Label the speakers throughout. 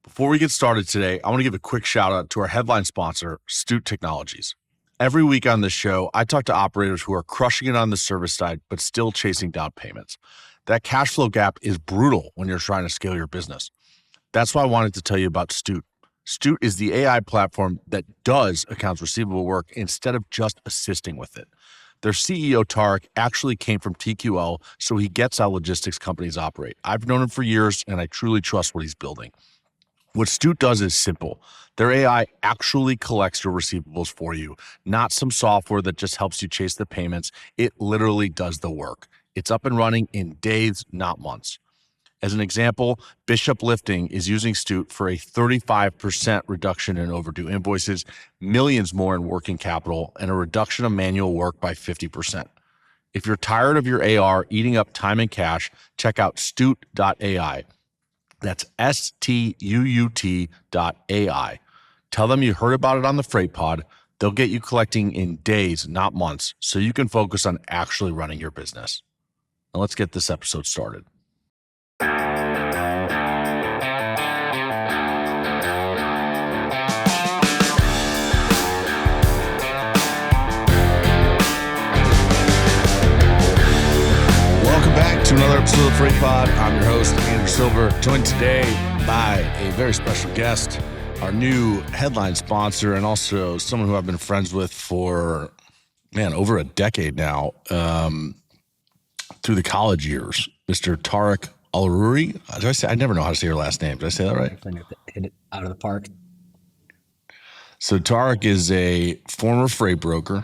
Speaker 1: Before we get started today, I want to give a quick shout out to our headline sponsor, Stuut Technologies. Every week on this show, I talk to operators who are crushing it on the service side, but still chasing down payments. That cash flow gap is brutal when you're trying to scale your business. That's why I wanted to tell you about Stuut. Stuut is the AI platform that does accounts receivable work instead of just assisting with it. Their CEO, Tarek, actually came from TQL, so he gets how logistics companies operate. I've known him for years, and I truly trust what he's building. What Stuut does is simple. Their AI actually collects your receivables for you, not some software that just helps you chase the payments. It literally does the work. It's up and running in days, not months. As an example, Bishop Lifting is using Stuut for a 35% reduction in overdue invoices, millions more in working capital, and a reduction of manual work by 50%. If you're tired of your AR eating up time and cash, check out Stuut.ai. That's STUUT.ai. Tell them you heard about it on the Freight Pod. They'll get you collecting in days, not months, so you can focus on actually running your business. Now let's get this episode started. Welcome back to another episode of the Freight Pod. I'm your host, Andrew Silver, joined today by a very special guest, our new headline sponsor, and also someone who I've been friends with for, over a decade now, through the college years, Mr. Tarek Alaruri. I never know how to say your last name. Did I say that right?
Speaker 2: Hit it out of the park.
Speaker 1: So Tarek is a former freight broker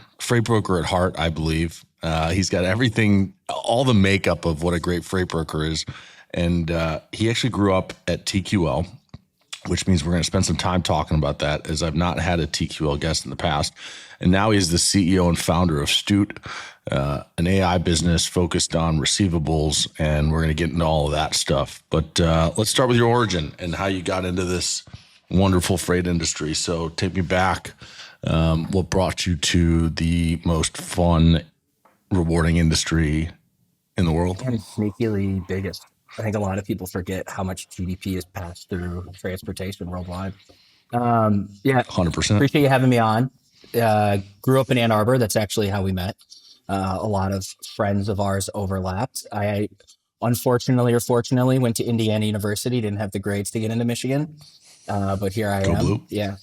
Speaker 1: at heart, I believe. He's got everything, all the makeup of what a great freight broker is. And he actually grew up at TQL, which means we're going to spend some time talking about that, as I've not had a TQL guest in the past. And now he's the CEO and founder of Stuut, an AI business focused on receivables, and we're going to get into all of that stuff. But let's start with your origin and how you got into this wonderful freight industry. So take me back. What brought you to the most fun, rewarding industry in the world?
Speaker 2: And sneakily biggest. I think a lot of people forget how much GDP is passed through transportation worldwide.
Speaker 1: 100%.
Speaker 2: Appreciate you having me on. Grew up in Ann Arbor. That's actually how we met. A lot of friends of ours overlapped. I unfortunately or fortunately went to Indiana University, didn't have the grades to get into Michigan. But here I am.
Speaker 1: Blue.
Speaker 2: Yeah.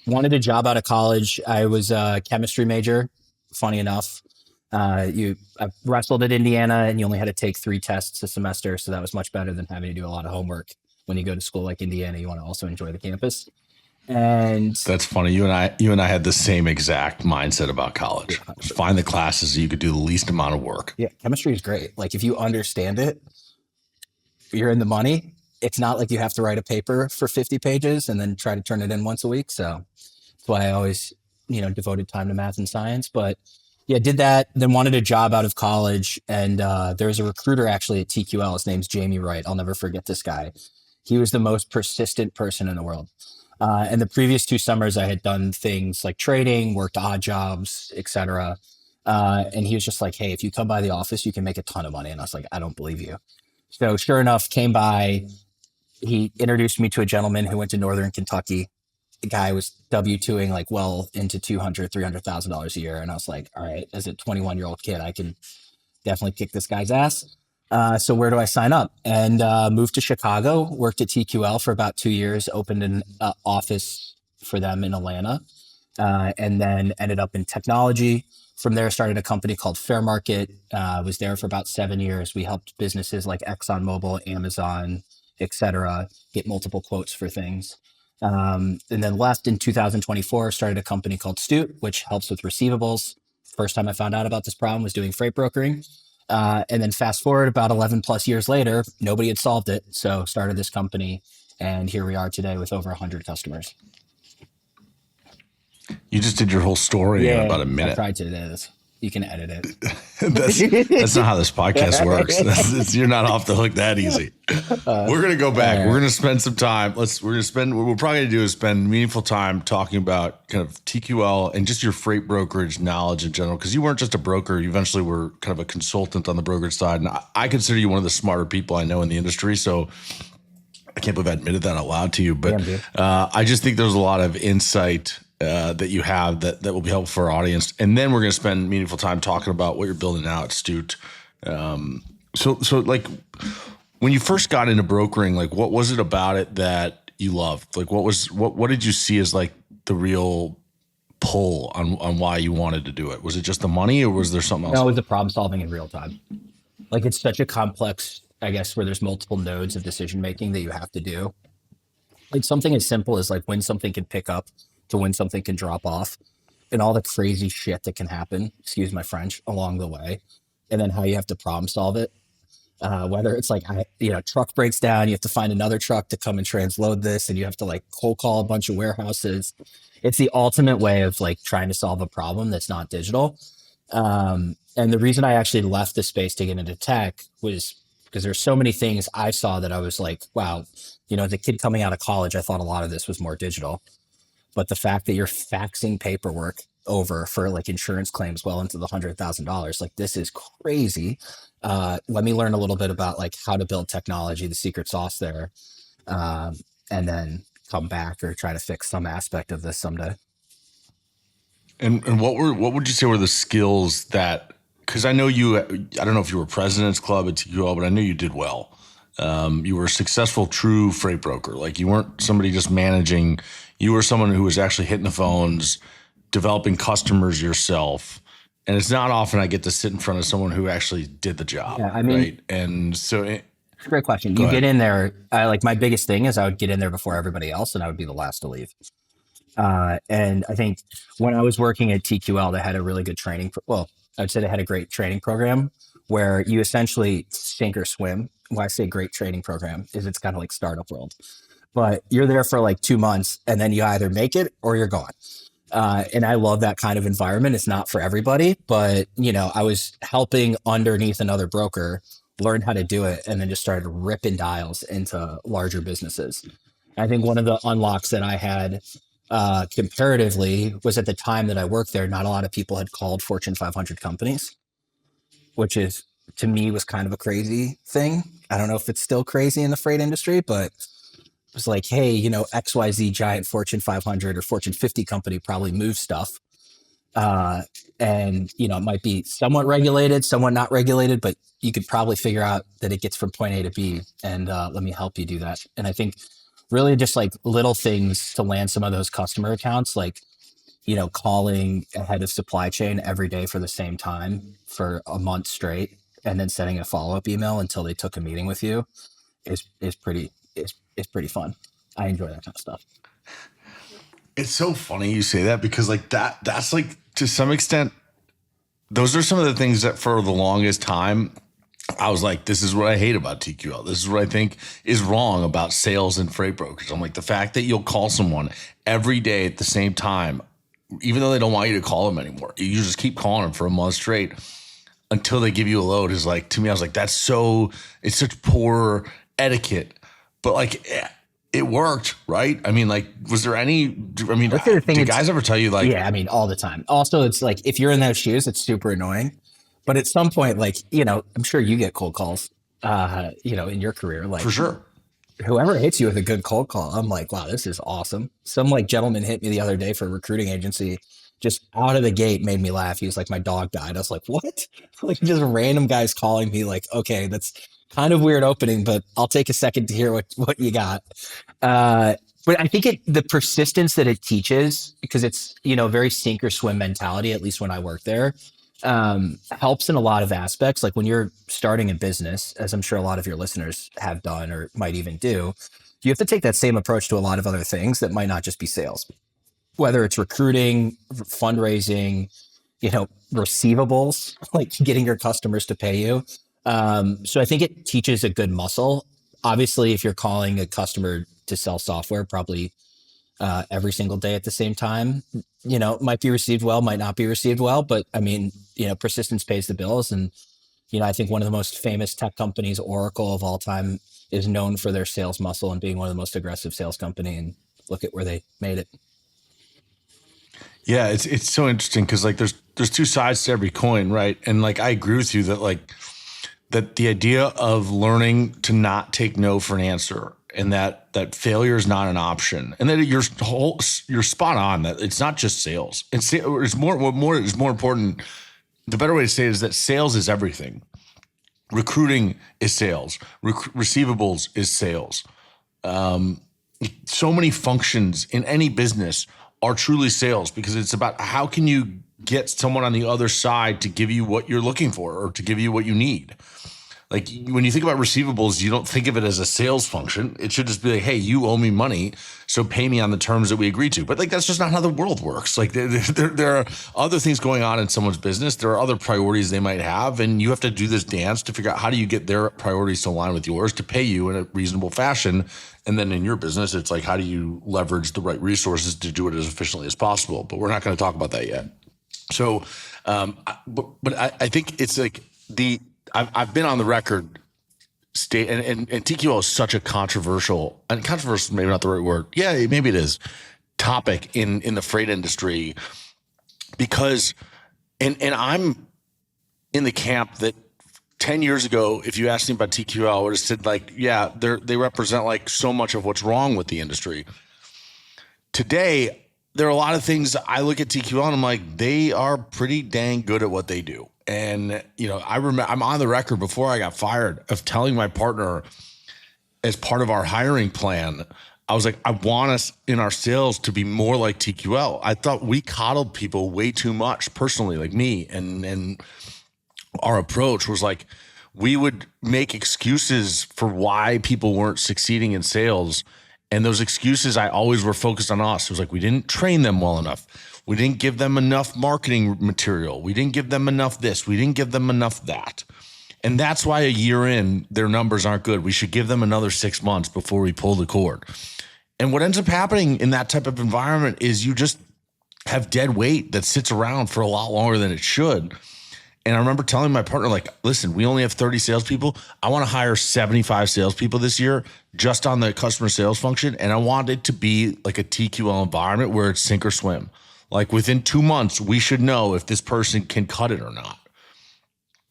Speaker 2: Wanted a job out of college. I was a chemistry major, funny enough. I wrestled at Indiana, and you only had to take 3 tests a semester. So that was much better than having to do a lot of homework. When you go to school like Indiana, you want to also enjoy the campus. And
Speaker 1: that's funny. You and I had the same exact mindset about college. Yeah, find the classes you could do the least amount of work.
Speaker 2: Yeah. Chemistry is great. Like if you understand it, you're in the money. It's not like you have to write a paper for 50 pages and then try to turn it in once a week. So that's why I always, devoted time to math and science. But yeah, did that, then wanted a job out of college. And there was a recruiter actually at TQL. His name's Jamie Wright. I'll never forget this guy. He was the most persistent person in the world. And the previous 2 summers, I had done things like trading, worked odd jobs, etc. And he was just like, hey, if you come by the office, you can make a ton of money. And I was like, I don't believe you. So sure enough, came by. He introduced me to a gentleman who went to Northern Kentucky. The guy was W-2ing like well into $200,000, $300,000 a year. And I was like, all right, as a 21-year-old kid, I can definitely kick this guy's ass. So where do I sign up? And moved to Chicago, worked at TQL for about 2 years, opened an office for them in Atlanta, and then ended up in technology. From there, started a company called Fair Market, was there for about 7 years. We helped businesses like ExxonMobil, Amazon, etc., get multiple quotes for things. And then left in 2024, started a company called Stuut, which helps with receivables. First time I found out about this problem was doing freight brokering. And then fast forward about 11 plus years later, nobody had solved it. So started this company, and here we are today with over 100 customers.
Speaker 1: You just did your whole story in about a minute.
Speaker 2: I tried to. You can edit it.
Speaker 1: That's not how this podcast works. You're not off the hook that easy. We're going to go back. We're going to spend some time. What we're probably going to do is spend meaningful time talking about kind of TQL and just your freight brokerage knowledge in general. Because you weren't just a broker. You eventually were kind of a consultant on the brokerage side. And I consider you one of the smarter people I know in the industry. So I can't believe I admitted that out loud to you, but
Speaker 2: Damn, dude.
Speaker 1: I just think there's a lot of insight that you have that will be helpful for our audience. And then we're going to spend meaningful time talking about what you're building out at Stuut. So like when you first got into brokering, like what was it about it that you loved? Like what did you see as like the real pull on why you wanted to do it? Was it just the money or was there something else?
Speaker 2: No, it was the problem solving in real time. Like it's such a complex, I guess, where there's multiple nodes of decision making that you have to do. Like something as simple as like when something can pick up to when something can drop off and all the crazy shit that can happen, excuse my French, along the way. And then how you have to problem solve it. Whether it's like, truck breaks down, you have to find another truck to come and transload this and you have to like cold call a bunch of warehouses. It's the ultimate way of like trying to solve a problem that's not digital. And the reason I actually left the space to get into tech was because there's so many things I saw that I was like, wow, as a kid coming out of college, I thought a lot of this was more digital. But the fact that you're faxing paperwork over for like insurance claims well into the $100,000, like this is crazy. Let me learn a little bit about like how to build technology, the secret sauce there, and then come back or try to fix some aspect of this someday.
Speaker 1: And what would you say were the skills that, because I know I don't know if you were president's club at TQL, but I knew you did well. You were a successful true freight broker. Like you weren't somebody just managing, you were someone who was actually hitting the phones, developing customers yourself. And it's not often I get to sit in front of someone who actually did the job.
Speaker 2: Yeah, I mean,
Speaker 1: right. And so
Speaker 2: great question. You get in there. Like my biggest thing is I would get in there before everybody else and I would be the last to leave. And I think when I was working at TQL, they had a really good training. I'd say they had a great training program where you essentially sink or swim. Why I say great training program is it's kind of like startup world, but you're there for like 2 months and then you either make it or you're gone. And I love that kind of environment. It's not for everybody, but I was helping underneath another broker learn how to do it and then just started ripping dials into larger businesses. I think one of the unlocks that I had comparatively was at the time that I worked there, not a lot of people had called Fortune 500 companies, which is to me was kind of a crazy thing. I don't know if it's still crazy in the freight industry, but it was like, hey, XYZ giant Fortune 500 or Fortune 50 company probably moves stuff. And it might be somewhat regulated, somewhat not regulated, but you could probably figure out that it gets from point A to B and let me help you do that. And I think really just like little things to land some of those customer accounts, like, calling a head of supply chain every day for the same time for a month straight, and then sending a follow-up email until they took a meeting with you is pretty fun. I enjoy that kind of stuff.
Speaker 1: It's so funny you say that because like that's like to some extent, those are some of the things that for the longest time, I was like, this is what I hate about TQL. This is what I think is wrong about sales and freight brokers. I'm like, the fact that you'll call someone every day at the same time, even though they don't want you to call them anymore, you just keep calling them for a month straight until they give you a load is like, to me, I was like, it's such poor etiquette, but like it worked, right? I mean, like, was there any, did guys ever tell you like,
Speaker 2: yeah, I mean, all the time. Also, it's like, if you're in those shoes, it's super annoying. But at some point, like, I'm sure you get cold calls, in your career. Like,
Speaker 1: for sure.
Speaker 2: Whoever hits you with a good cold call, I'm like, wow, this is awesome. Some like gentleman hit me the other day for a recruiting agency, just out of the gate made me laugh. He was like, my dog died. I was like, what? Like just random guys calling me like, okay, that's kind of weird opening, but I'll take a second to hear what you got. But I think the persistence that it teaches, because it's, very sink or swim mentality, at least when I worked there, helps in a lot of aspects. Like when you're starting a business, as I'm sure a lot of your listeners have done or might even do, you have to take that same approach to a lot of other things that might not just be sales, whether it's recruiting, fundraising, receivables, like getting your customers to pay you. So I think it teaches a good muscle. Obviously, if you're calling a customer to sell software, probably every single day at the same time, might be received well, might not be received well, but I mean, persistence pays the bills. And, I think one of the most famous tech companies, Oracle of all time, is known for their sales muscle and being one of the most aggressive sales company. And look at where they made it.
Speaker 1: Yeah, it's so interesting because like there's two sides to every coin, right? And like I agree with you that like that the idea of learning to not take no for an answer and that failure is not an option, and that you're spot on that it's not just sales. It's more important. The better way to say it is that sales is everything. Recruiting is sales. Receivables is sales. So many functions in any business are truly sales, because it's about how can you get someone on the other side to give you what you're looking for or to give you what you need. Like when you think about receivables, you don't think of it as a sales function. It should just be like, hey, you owe me money, so pay me on the terms that we agreed to. But like that's just not how the world works. Like there are other things going on in someone's business. There are other priorities they might have, and you have to do this dance to figure out how do you get their priorities to align with yours to pay you in a reasonable fashion. And then in your business, it's like how do you leverage the right resources to do it as efficiently as possible. But we're not going to talk about that yet. So, but I think it's like I've been on the record state, and TQL is such a controversial, and controversial maybe not the right word. Yeah, maybe it is, topic in the freight industry, because, and I'm in the camp that 10 years ago, if you asked me about TQL, I would have said like, yeah, they represent like so much of what's wrong with the industry. Today, there are a lot of things I look at TQL and I'm like, they are pretty dang good at what they do. And, you know, I remember I'm on the record before I got fired of telling my partner as part of our hiring plan, I was like, I want us in our sales to be more like TQL. I thought we coddled people way too much personally, like me. And our approach was like, we would make excuses for why people weren't succeeding in sales. And those excuses, I always were focused on us. It was like, we didn't train them well enough. We didn't give them enough marketing material. We didn't give them enough this. We didn't give them enough that. And that's why a year in, their numbers aren't good. We should give them another 6 months before we pull the cord. And what ends up happening in that type of environment is you just have dead weight that sits around for a lot longer than it should. And I remember telling my partner, like, listen, we only have 30 salespeople. I want to hire 75 salespeople this year just on the customer sales function. And I want it to be like a TQL environment where it's sink or swim. Like within 2 months, we should know if this person can cut it or not.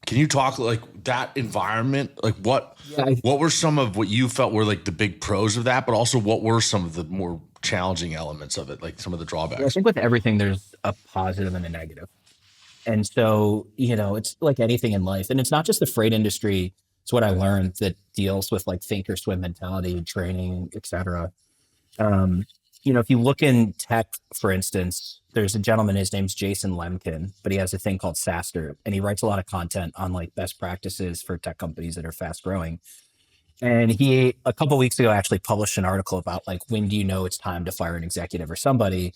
Speaker 1: Can you talk like that environment? Like what were some of what you felt were like the big pros of that, but also what were some of the more challenging elements of it, like some of the drawbacks?
Speaker 2: I think with everything, there's a positive and a negative. And so, you know, it's like anything in life. And it's not just the freight industry. It's what I learned that deals with like think or swim mentality, training, et cetera. You know, if you look in tech, for instance, there's a gentleman, his name's Jason Lemkin, but he has a thing called SaaStr, and he writes a lot of content on like best practices for tech companies that are fast growing. And he, a couple of weeks ago, actually published an article about like, when do you know it's time to fire an executive or somebody?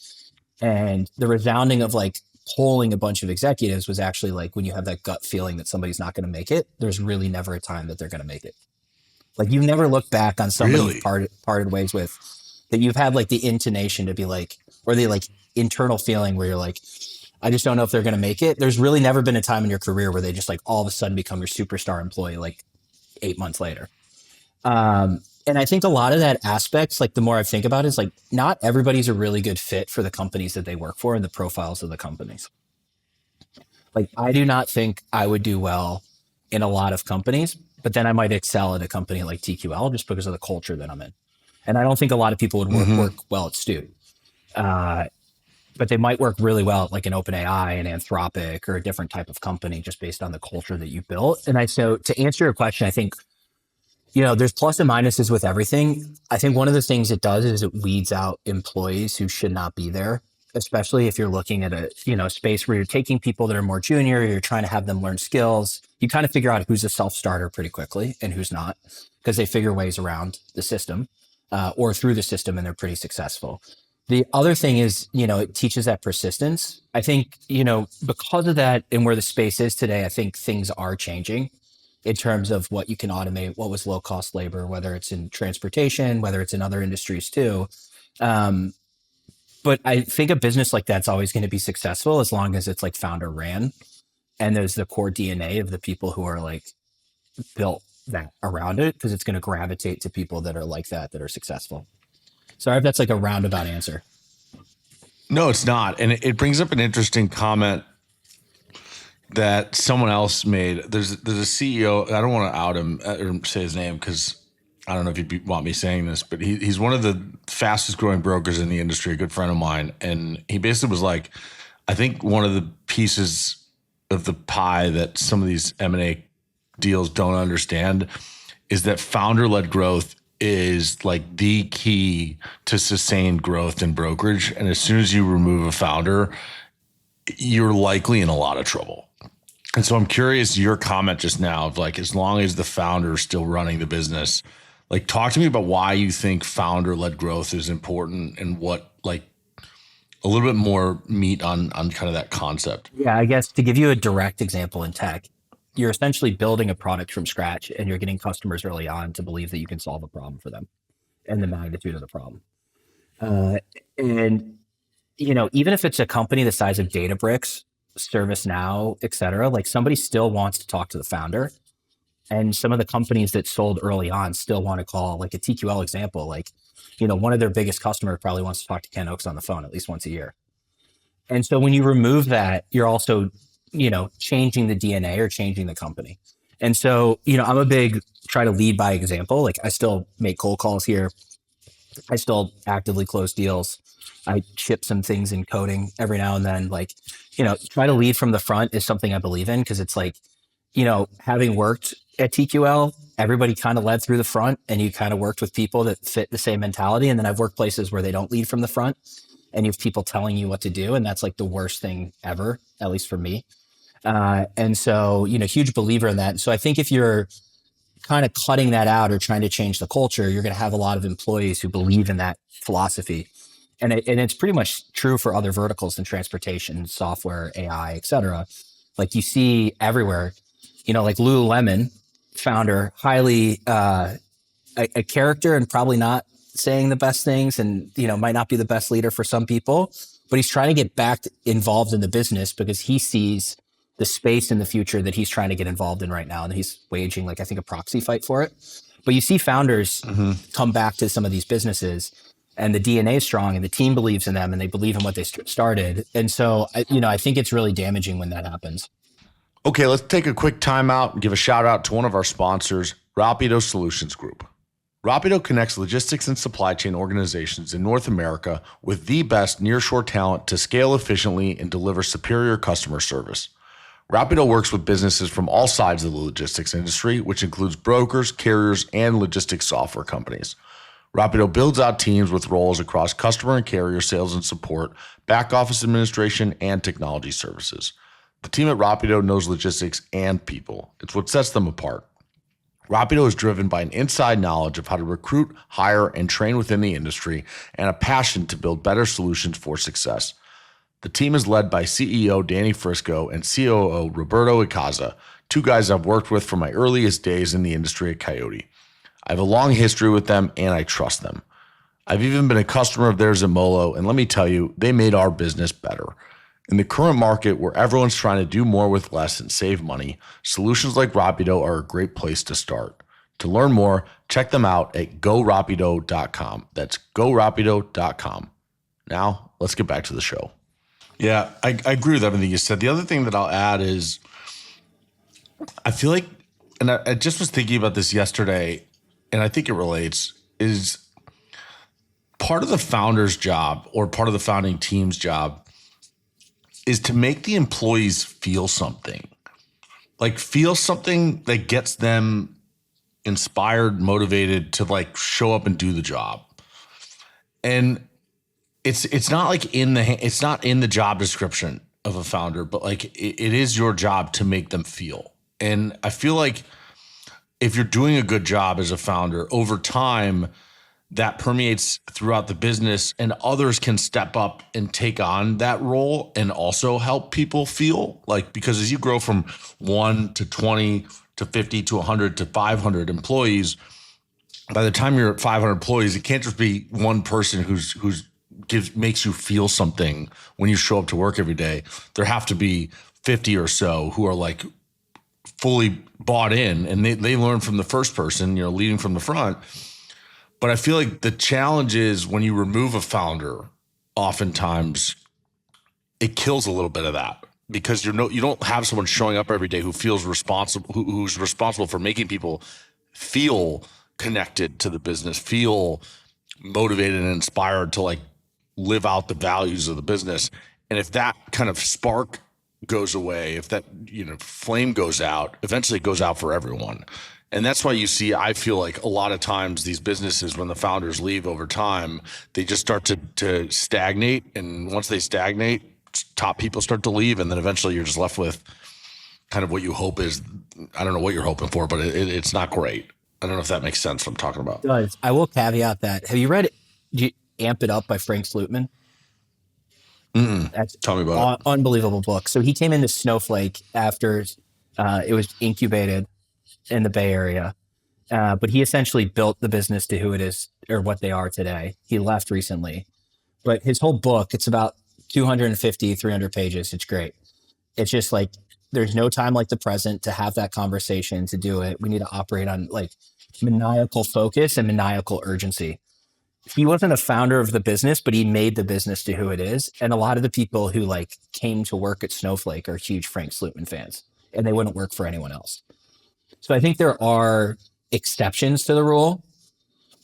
Speaker 2: And the resounding of like polling a bunch of executives was actually like, when you have that gut feeling that somebody's not going to make it, there's really never a time that they're going to make it. Like you've never looked back on somebody you've parted ways with that you've had like the intonation to be like, or the like internal feeling where you're like, I just don't know if they're going to make it. There's really never been a time in your career where they just like all of a sudden become your superstar employee like 8 months later. And I think a lot of that aspects, like the more I think about it, is like not everybody's a really good fit for the companies that they work for and the profiles of the companies. Like I do not think I would do well in a lot of companies, but then I might excel at a company like TQL just because of the culture that I'm in. And I don't think a lot of people would work well at Stuut. But they might work really well at like an OpenAI, an Anthropic, or a different type of company just based on the culture that you built. And so to answer your question, I think, you know, there's plus and minuses with everything. I think one of the things it does is it weeds out employees who should not be there, especially if you're looking at a, you know, space where you're taking people that are more junior, you're trying to have them learn skills. You kind of figure out who's a self-starter pretty quickly and who's not, because they figure ways around the system or through the system, and they're pretty successful. The other thing is, you know, it teaches that persistence. I think, you know, because of that and where the space is today, I think things are changing in terms of what you can automate, what was low cost labor, whether it's in transportation, whether it's in other industries too. But I think a business like that's always going to be successful as long as it's like founder ran and there's the core DNA of the people who are like built that around it, because it's going to gravitate to people that are like that are successful. Sorry if that's like a roundabout answer.
Speaker 1: No, it's not. And it brings up an interesting comment that someone else made. There's a CEO, I don't want to out him or say his name because I don't know if you'd want me saying this, but he's one of the fastest growing brokers in the industry, a good friend of mine. And he basically was like, I think one of the pieces of the pie that some of these M&A deals don't understand is that founder-led growth is like the key to sustained growth in brokerage. And as soon as you remove a founder, you're likely in a lot of trouble. And so I'm curious, your comment just now of like, as long as the founder is still running the business, like talk to me about why you think founder-led growth is important and what, like, a little bit more meat on kind of that concept.
Speaker 2: Yeah, I guess to give you a direct example in tech, you're essentially building a product from scratch and you're getting customers early on to believe that you can solve a problem for them and the magnitude of the problem. And, even if it's a company the size of Databricks, ServiceNow, et cetera, like somebody still wants to talk to the founder. And some of the companies that sold early on still want to call, like a TQL example, like, one of their biggest customers probably wants to talk to Ken Oaks on the phone at least once a year. And so when you remove that, you're also, changing the DNA or changing the company. And so, I'm a big try to lead by example. Like I still make cold calls here. I still actively close deals. I ship some things in coding every now and then. Like, try to lead from the front is something I believe in because it's like, having worked at TQL, everybody kind of led through the front and you kind of worked with people that fit the same mentality. And then I've worked places where they don't lead from the front and you have people telling you what to do. And that's like the worst thing ever, at least for me. And so, huge believer in that. And so I think if you're kind of cutting that out or trying to change the culture, you're going to have a lot of employees who believe in that philosophy. And it's pretty much true for other verticals than transportation, software, AI, et cetera. Like you see everywhere, like Lululemon founder, highly a character and probably not saying the best things and, might not be the best leader for some people, but he's trying to get back involved in the business because he sees the space in the future that he's trying to get involved in right now. And he's waging like, I think a proxy fight for it. But you see founders come back to some of these businesses and the DNA is strong and the team believes in them and they believe in what they started. And so, I think it's really damaging when that happens.
Speaker 1: Okay, let's take a quick timeout and give a shout out to one of our sponsors, Rapido Solutions Group. Rapido connects logistics and supply chain organizations in North America with the best nearshore talent to scale efficiently and deliver superior customer service. Rapido works with businesses from all sides of the logistics industry, which includes brokers, carriers, and logistics software companies. Rapido builds out teams with roles across customer and carrier sales and support, back office administration, and technology services. The team at Rapido knows logistics and people. It's what sets them apart. Rapido is driven by an inside knowledge of how to recruit, hire, and train within the industry and a passion to build better solutions for success. The team is led by CEO Danny Frisco and COO Roberto Icaza, two guys I've worked with from my earliest days in the industry at Coyote. I have a long history with them and I trust them. I've even been a customer of theirs at Molo, and let me tell you, they made our business better. In the current market where everyone's trying to do more with less and save money, solutions like Rapido are a great place to start. To learn more, check them out at gorapido.com. That's gorapido.com. Now, let's get back to the show. Yeah, I agree with everything you said. The other thing that I'll add is I feel like, and I just was thinking about this yesterday, and I think it relates, is part of the founder's job or part of the founding team's job is to make the employees feel something. Like feel something that gets them inspired, motivated to like show up and do the job. And it's not like it's not in the job description of a founder, but like it is your job to make them feel. And I feel like if you're doing a good job as a founder over time, that permeates throughout the business and others can step up and take on that role and also help people feel like, because as you grow from 1 to 20 to 50 to 100 to 500 employees, by the time you're at 500 employees, it can't just be one person who's makes you feel something when you show up to work every day. There have to be 50 or so who are like fully bought in and they learn from the first person, leading from the front. But I feel like the challenge is when you remove a founder, oftentimes it kills a little bit of that because you don't have someone showing up every day who feels responsible, who's responsible for making people feel connected to the business, feel motivated and inspired to like live out the values of the business. And if that kind of spark goes away, if that, flame goes out, eventually it goes out for everyone. And that's why you see, I feel like a lot of times these businesses, when the founders leave over time, they just start to stagnate. And once they stagnate, top people start to leave. And then eventually you're just left with kind of what you hope is, I don't know what you're hoping for, but it's not great. I don't know if that makes sense what I'm talking about.
Speaker 2: It does. I will caveat that. Have you read Amp It Up by Frank Slootman? That's
Speaker 1: Tell me about it.
Speaker 2: Unbelievable book. So he came into Snowflake after it was incubated in the Bay Area. But he essentially built the business to who it is or what they are today. He left recently. But his whole book, it's about 250, 300 pages. It's great. It's just like, there's no time like the present to have that conversation, to do it. We need to operate on like maniacal focus and maniacal urgency. He wasn't a founder of the business, but he made the business to who it is. And a lot of the people who like came to work at Snowflake are huge Frank Slootman fans, and they wouldn't work for anyone else. So I think there are exceptions to the rule,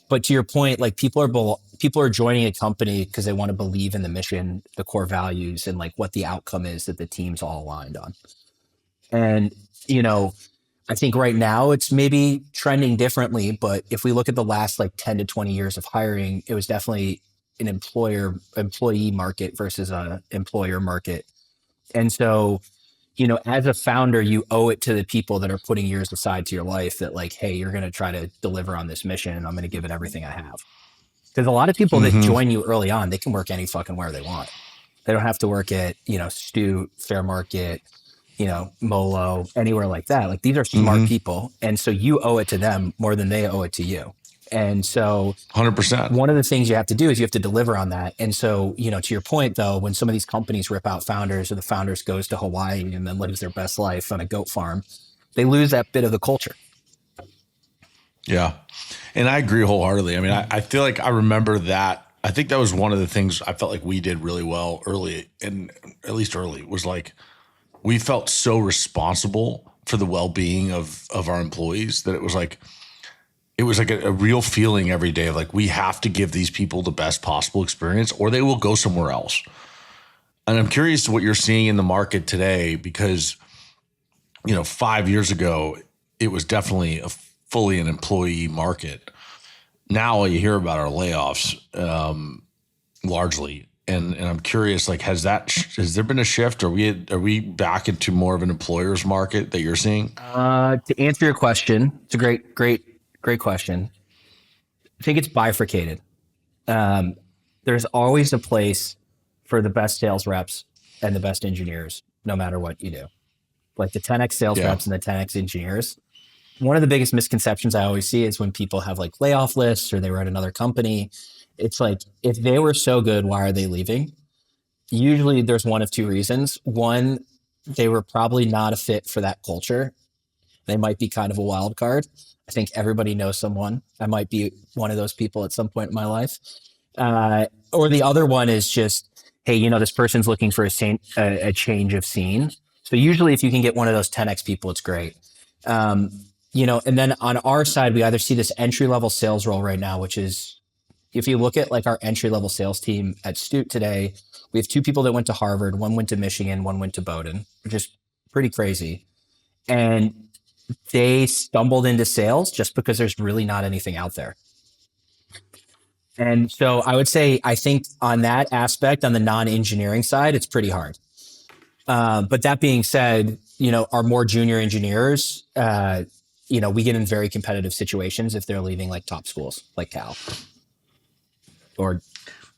Speaker 2: but to your point, like people are joining a company because they want to believe in the mission, the core values, and like what the outcome is that the team's all aligned on. And, I think right now it's maybe trending differently, but if we look at the last like 10 to 20 years of hiring, it was definitely an employee market versus an employer market. And so, as a founder, you owe it to the people that are putting years aside to your life that like, hey, you're going to try to deliver on this mission and I'm going to give it everything I have. Because a lot of people that join you early on, they can work any fucking where they want. They don't have to work at, Stuut, Fair Market, Molo, anywhere like that. Like these are smart people. And so you owe it to them more than they owe it to you. And so
Speaker 1: 100%.
Speaker 2: One of the things you have to do is you have to deliver on that. And so, to your point though, when some of these companies rip out founders or the founders goes to Hawaii and then lives their best life on a goat farm, they lose that bit of the culture.
Speaker 1: Yeah. And I agree wholeheartedly. I mean, I feel like I remember that. I think that was one of the things I felt like we did really well early, and at least early, was like, we felt so responsible for the well-being of our employees that it was like a real feeling every day of like, we have to give these people the best possible experience or they will go somewhere else. And I'm curious to what you're seeing in the market today, because, 5 years ago, it was definitely fully an employee market. Now all you hear about are layoffs, largely. And I'm curious, like, has there been a shift? Are we back into more of an employer's market that you're seeing?
Speaker 2: To answer your question, it's a great question. I think it's bifurcated. There's always a place for the best sales reps and the best engineers, no matter what you do. Like the 10X sales reps and the 10X engineers. One of the biggest misconceptions I always see is when people have like layoff lists or they were at another company. It's like, if they were so good, why are they leaving? Usually there's one of two reasons. One, they were probably not a fit for that culture. They might be kind of a wild card. I think everybody knows someone. I might be one of those people at some point in my life. Or the other one is just, hey, this person's looking for a change of scene. So usually if you can get one of those 10X people, it's great. And then on our side, we either see this entry-level sales role right now, which is, if you look at like our entry-level sales team at Stuut today, we have two people that went to Harvard, one went to Michigan, one went to Bowdoin, which is pretty crazy. And they stumbled into sales just because there's really not anything out there. And so I would say, I think on that aspect, on the non-engineering side, it's pretty hard. But that being said, our more junior engineers, we get in very competitive situations if they're leaving like top schools like Cal. Or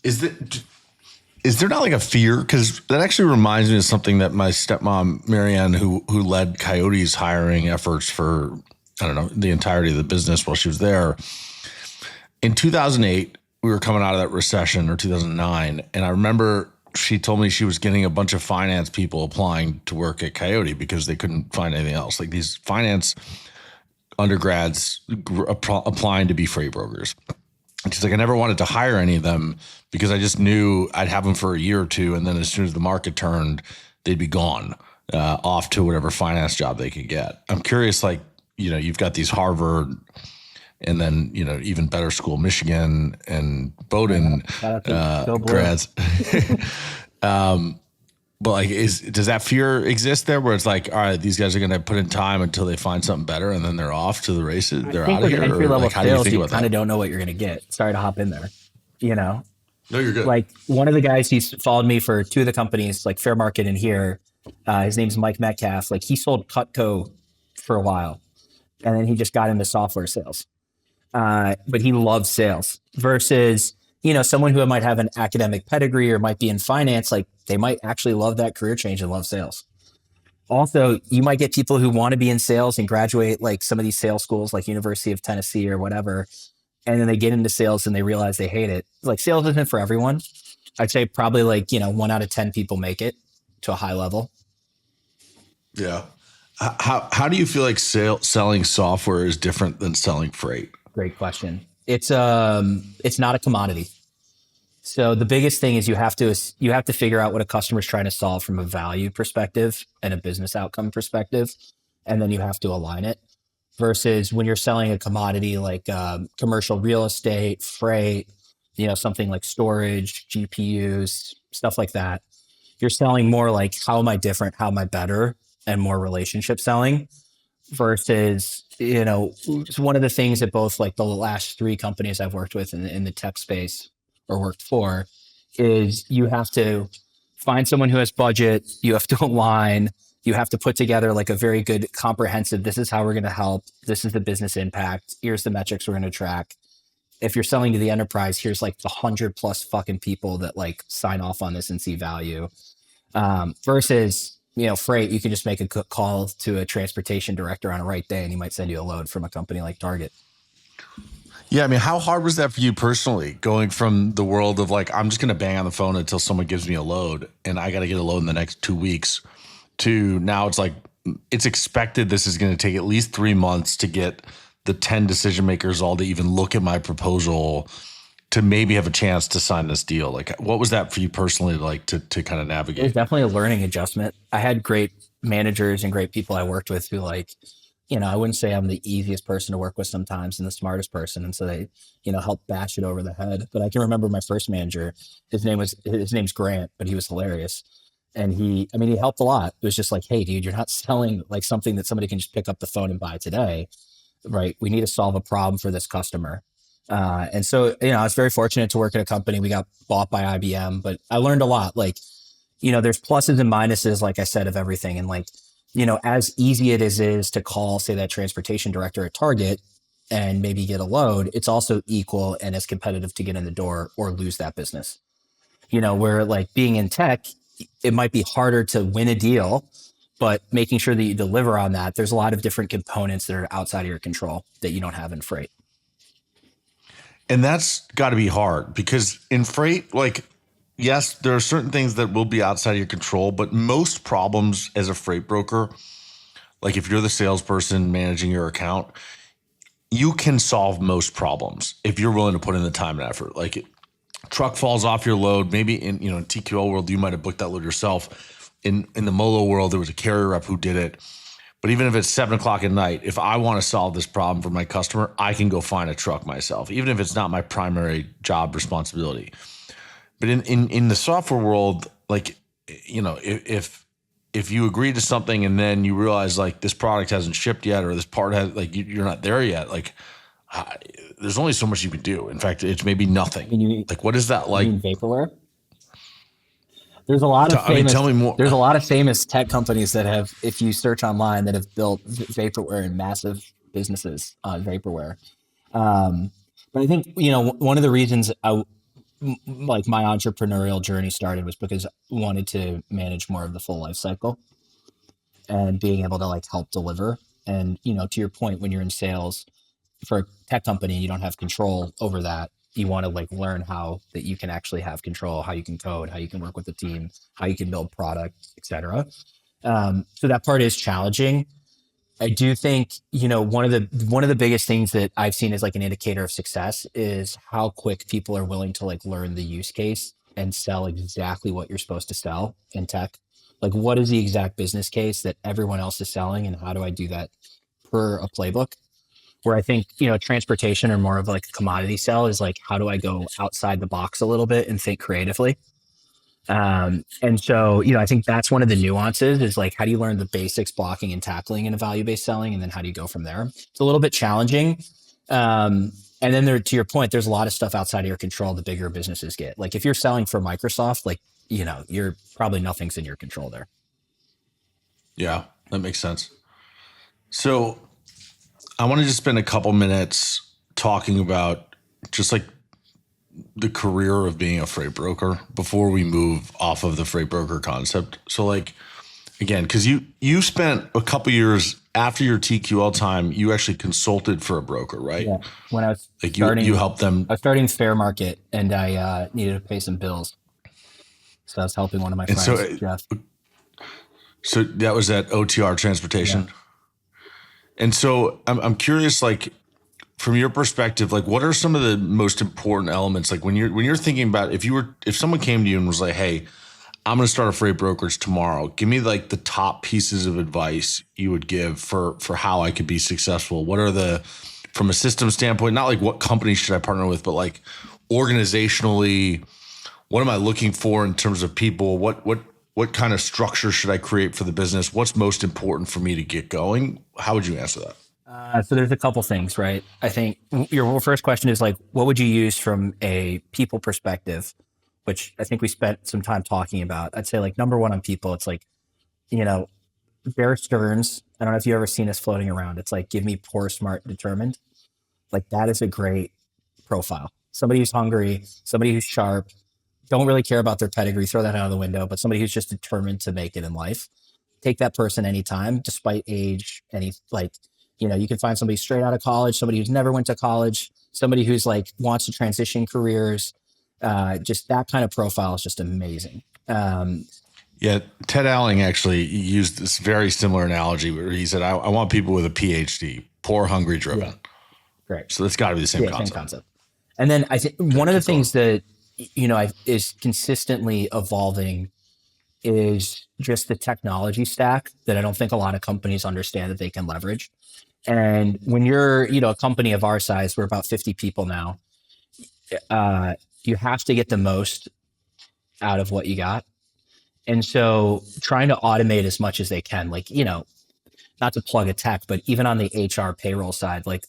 Speaker 1: is there not like a fear? Because that actually reminds me of something that my stepmom, Marianne, who led Coyote's hiring efforts for, I don't know, the entirety of the business while she was there. In 2008, we were coming out of that recession, or 2009. And I remember she told me she was getting a bunch of finance people applying to work at Coyote because they couldn't find anything else. Like these finance undergrads applying to be freight brokers. And she's like, I never wanted to hire any of them because I just knew I'd have them for a year or two. And then as soon as the market turned, they'd be gone off to whatever finance job they could get. I'm curious, like, you've got these Harvard and then, even better school, Michigan and Bowdoin
Speaker 2: Shout out to Go Blue.
Speaker 1: grads. But like, does that fear exist there where it's like, all right, these guys are going to put in time until they find something better and then they're off to the races? They're out of here.
Speaker 2: Entry level
Speaker 1: like, how do you
Speaker 2: sales,
Speaker 1: think
Speaker 2: you
Speaker 1: about
Speaker 2: kind
Speaker 1: that?
Speaker 2: of don't know what you're going to get. Sorry to hop in there.
Speaker 1: No, you're good.
Speaker 2: Like one of the guys, he's followed me for two of the companies, like Fair Market and here. His name's Mike Metcalf. Like he sold Cutco for a while, and then he just got into software sales. But he loves sales versus, someone who might have an academic pedigree or might be in finance, like they might actually love that career change and love sales. Also, you might get people who want to be in sales and graduate like some of these sales schools like University of Tennessee or whatever. And then they get into sales and they realize they hate it. Like sales isn't for everyone. I'd say probably like, 1 out of 10 people make it to a high level.
Speaker 1: Yeah. How do you feel like selling software is different than selling freight?
Speaker 2: Great question. It's not a commodity. So the biggest thing is you have to figure out what a customer is trying to solve from a value perspective and a business outcome perspective, and then you have to align it. Versus when you're selling a commodity like commercial real estate, freight, something like storage, GPUs, stuff like that. You're selling more like how am I different, how am I better, and more relationship selling. Versus, it's one of the things that both like the last 3 companies I've worked with in the tech space or worked for is you have to find someone who has budget, you have to align, you have to put together like a very good comprehensive, this is how we're going to help, this is the business impact, here's the metrics we're going to track. If you're selling to the enterprise, here's like the 100+ fucking people that like sign off on this and see value. Versus, freight, you can just make a call to a transportation director on a right day and he might send you a load from a company like Target.
Speaker 1: Yeah. I mean, how hard was that for you personally, going from the world of like, I'm just going to bang on the phone until someone gives me a load and I got to get a load in the next 2 weeks, to now it's like, it's expected this is going to take at least 3 months to get the 10 decision makers all to even look at my proposal to maybe have a chance to sign this deal? Like, what was that for you personally, like to kind of navigate?
Speaker 2: It was definitely a learning adjustment. I had great managers and great people I worked with who like, I wouldn't say I'm the easiest person to work with sometimes and the smartest person. And so they, help bash it over the head. But I can remember my first manager, his name's Grant, but he was hilarious. And he helped a lot. It was just like, hey dude, you're not selling like something that somebody can just pick up the phone and buy today, right? We need to solve a problem for this customer. And so, I was very fortunate to work at a company. We got bought by IBM, but I learned a lot. Like, there's pluses and minuses, like I said, of everything. And like, as easy it is to call, say, that transportation director at Target and maybe get a load, it's also equal and as competitive to get in the door or lose that business. Where like being in tech, it might be harder to win a deal, but making sure that you deliver on that, there's a lot of different components that are outside of your control that you don't have in freight.
Speaker 1: And that's got to be hard because in freight, like, yes, there are certain things that will be outside of your control, but most problems as a freight broker, like if you're the salesperson managing your account, you can solve most problems if you're willing to put in the time and effort. Like, truck falls off your load, maybe in TQL world, you might have booked that load yourself. In the MOLO world, there was a carrier rep who did it. But even if it's 7 o'clock at night, if I want to solve this problem for my customer, I can go find a truck myself, even if it's not my primary job responsibility. But in the software world, like, if you agree to something and then you realize like this product hasn't shipped yet, or this part has like you're not there yet, like there's only so much you can do. In fact, it's maybe nothing. Like, what is that like?
Speaker 2: You mean vaporware? There's a lot of
Speaker 1: tell me more.
Speaker 2: There's a lot of famous tech companies that have, if you search online, that have built vaporware and massive businesses on vaporware. But I think, one of the reasons like my entrepreneurial journey started was because I wanted to manage more of the full life cycle and being able to like help deliver. And, to your point, when you're in sales for a tech company, you don't have control over that. You want to like learn how that you can actually have control, how you can code, how you can work with the team, how you can build product, etc. So that part is challenging. I do think, one of the biggest things that I've seen as like an indicator of success is how quick people are willing to like learn the use case and sell exactly what you're supposed to sell in tech. Like, what is the exact business case that everyone else is selling, and how do I do that per a playbook? Where I think, transportation or more of like a commodity sell is like, how do I go outside the box a little bit and think creatively? And so, I think that's one of the nuances is like, how do you learn the basics, blocking and tackling in a value-based selling? And then how do you go from there? It's a little bit challenging. And then to your point, there's a lot of stuff outside of your control the bigger businesses get. Like if you're selling for Microsoft, like, you're probably nothing's in your control there.
Speaker 1: Yeah, that makes sense. So I want to just spend a couple minutes talking about just like the career of being a freight broker before we move off of the freight broker concept. So like, again, because you spent a couple years after your TQL time, you actually consulted for a broker, right?
Speaker 2: Yeah. When I was
Speaker 1: like
Speaker 2: starting,
Speaker 1: you helped them.
Speaker 2: I was starting Fair Market and I needed to pay some bills. So I was helping one of my friends, Jeff.
Speaker 1: So that was at OTR Transportation.
Speaker 2: Yeah.
Speaker 1: And so I'm curious, like from your perspective, like what are some of the most important elements? Like when you're thinking about if someone came to you and was like, hey, I'm going to start a freight brokerage tomorrow, give me like the top pieces of advice you would give for how I could be successful. What are from a system standpoint, not like what company should I partner with, but like organizationally, what am I looking for in terms of people? What kind of structure should I create for the business? What's most important for me to get going? How would you answer that?
Speaker 2: So there's a couple things, right? I think your first question is like, what would you use from a people perspective, which I think we spent some time talking about. I'd say like number one on people, it's like, Bear Stearns. I don't know if you've ever seen us floating around. It's like, give me poor, smart, determined. Like that is a great profile. Somebody who's hungry, somebody who's sharp, don't really care about their pedigree, throw that out of the window, but somebody who's just determined to make it in life. Take that person anytime, despite age, you can find somebody straight out of college, somebody who's never went to college, somebody who's like wants to transition careers. Just that kind of profile is just amazing.
Speaker 1: Yeah, Ted Alling actually used this very similar analogy where he said, I want people with a PhD, poor, hungry, driven.
Speaker 2: Yeah. Great.
Speaker 1: So that's got to be the same concept.
Speaker 2: Same concept. And then I think one of the things that, is consistently evolving is just the technology stack that I don't think a lot of companies understand that they can leverage. And when you're, a company of our size, we're about 50 people now. You have to get the most out of what you got. And so trying to automate as much as they can, like, not to plug a tech, but even on the HR payroll side, like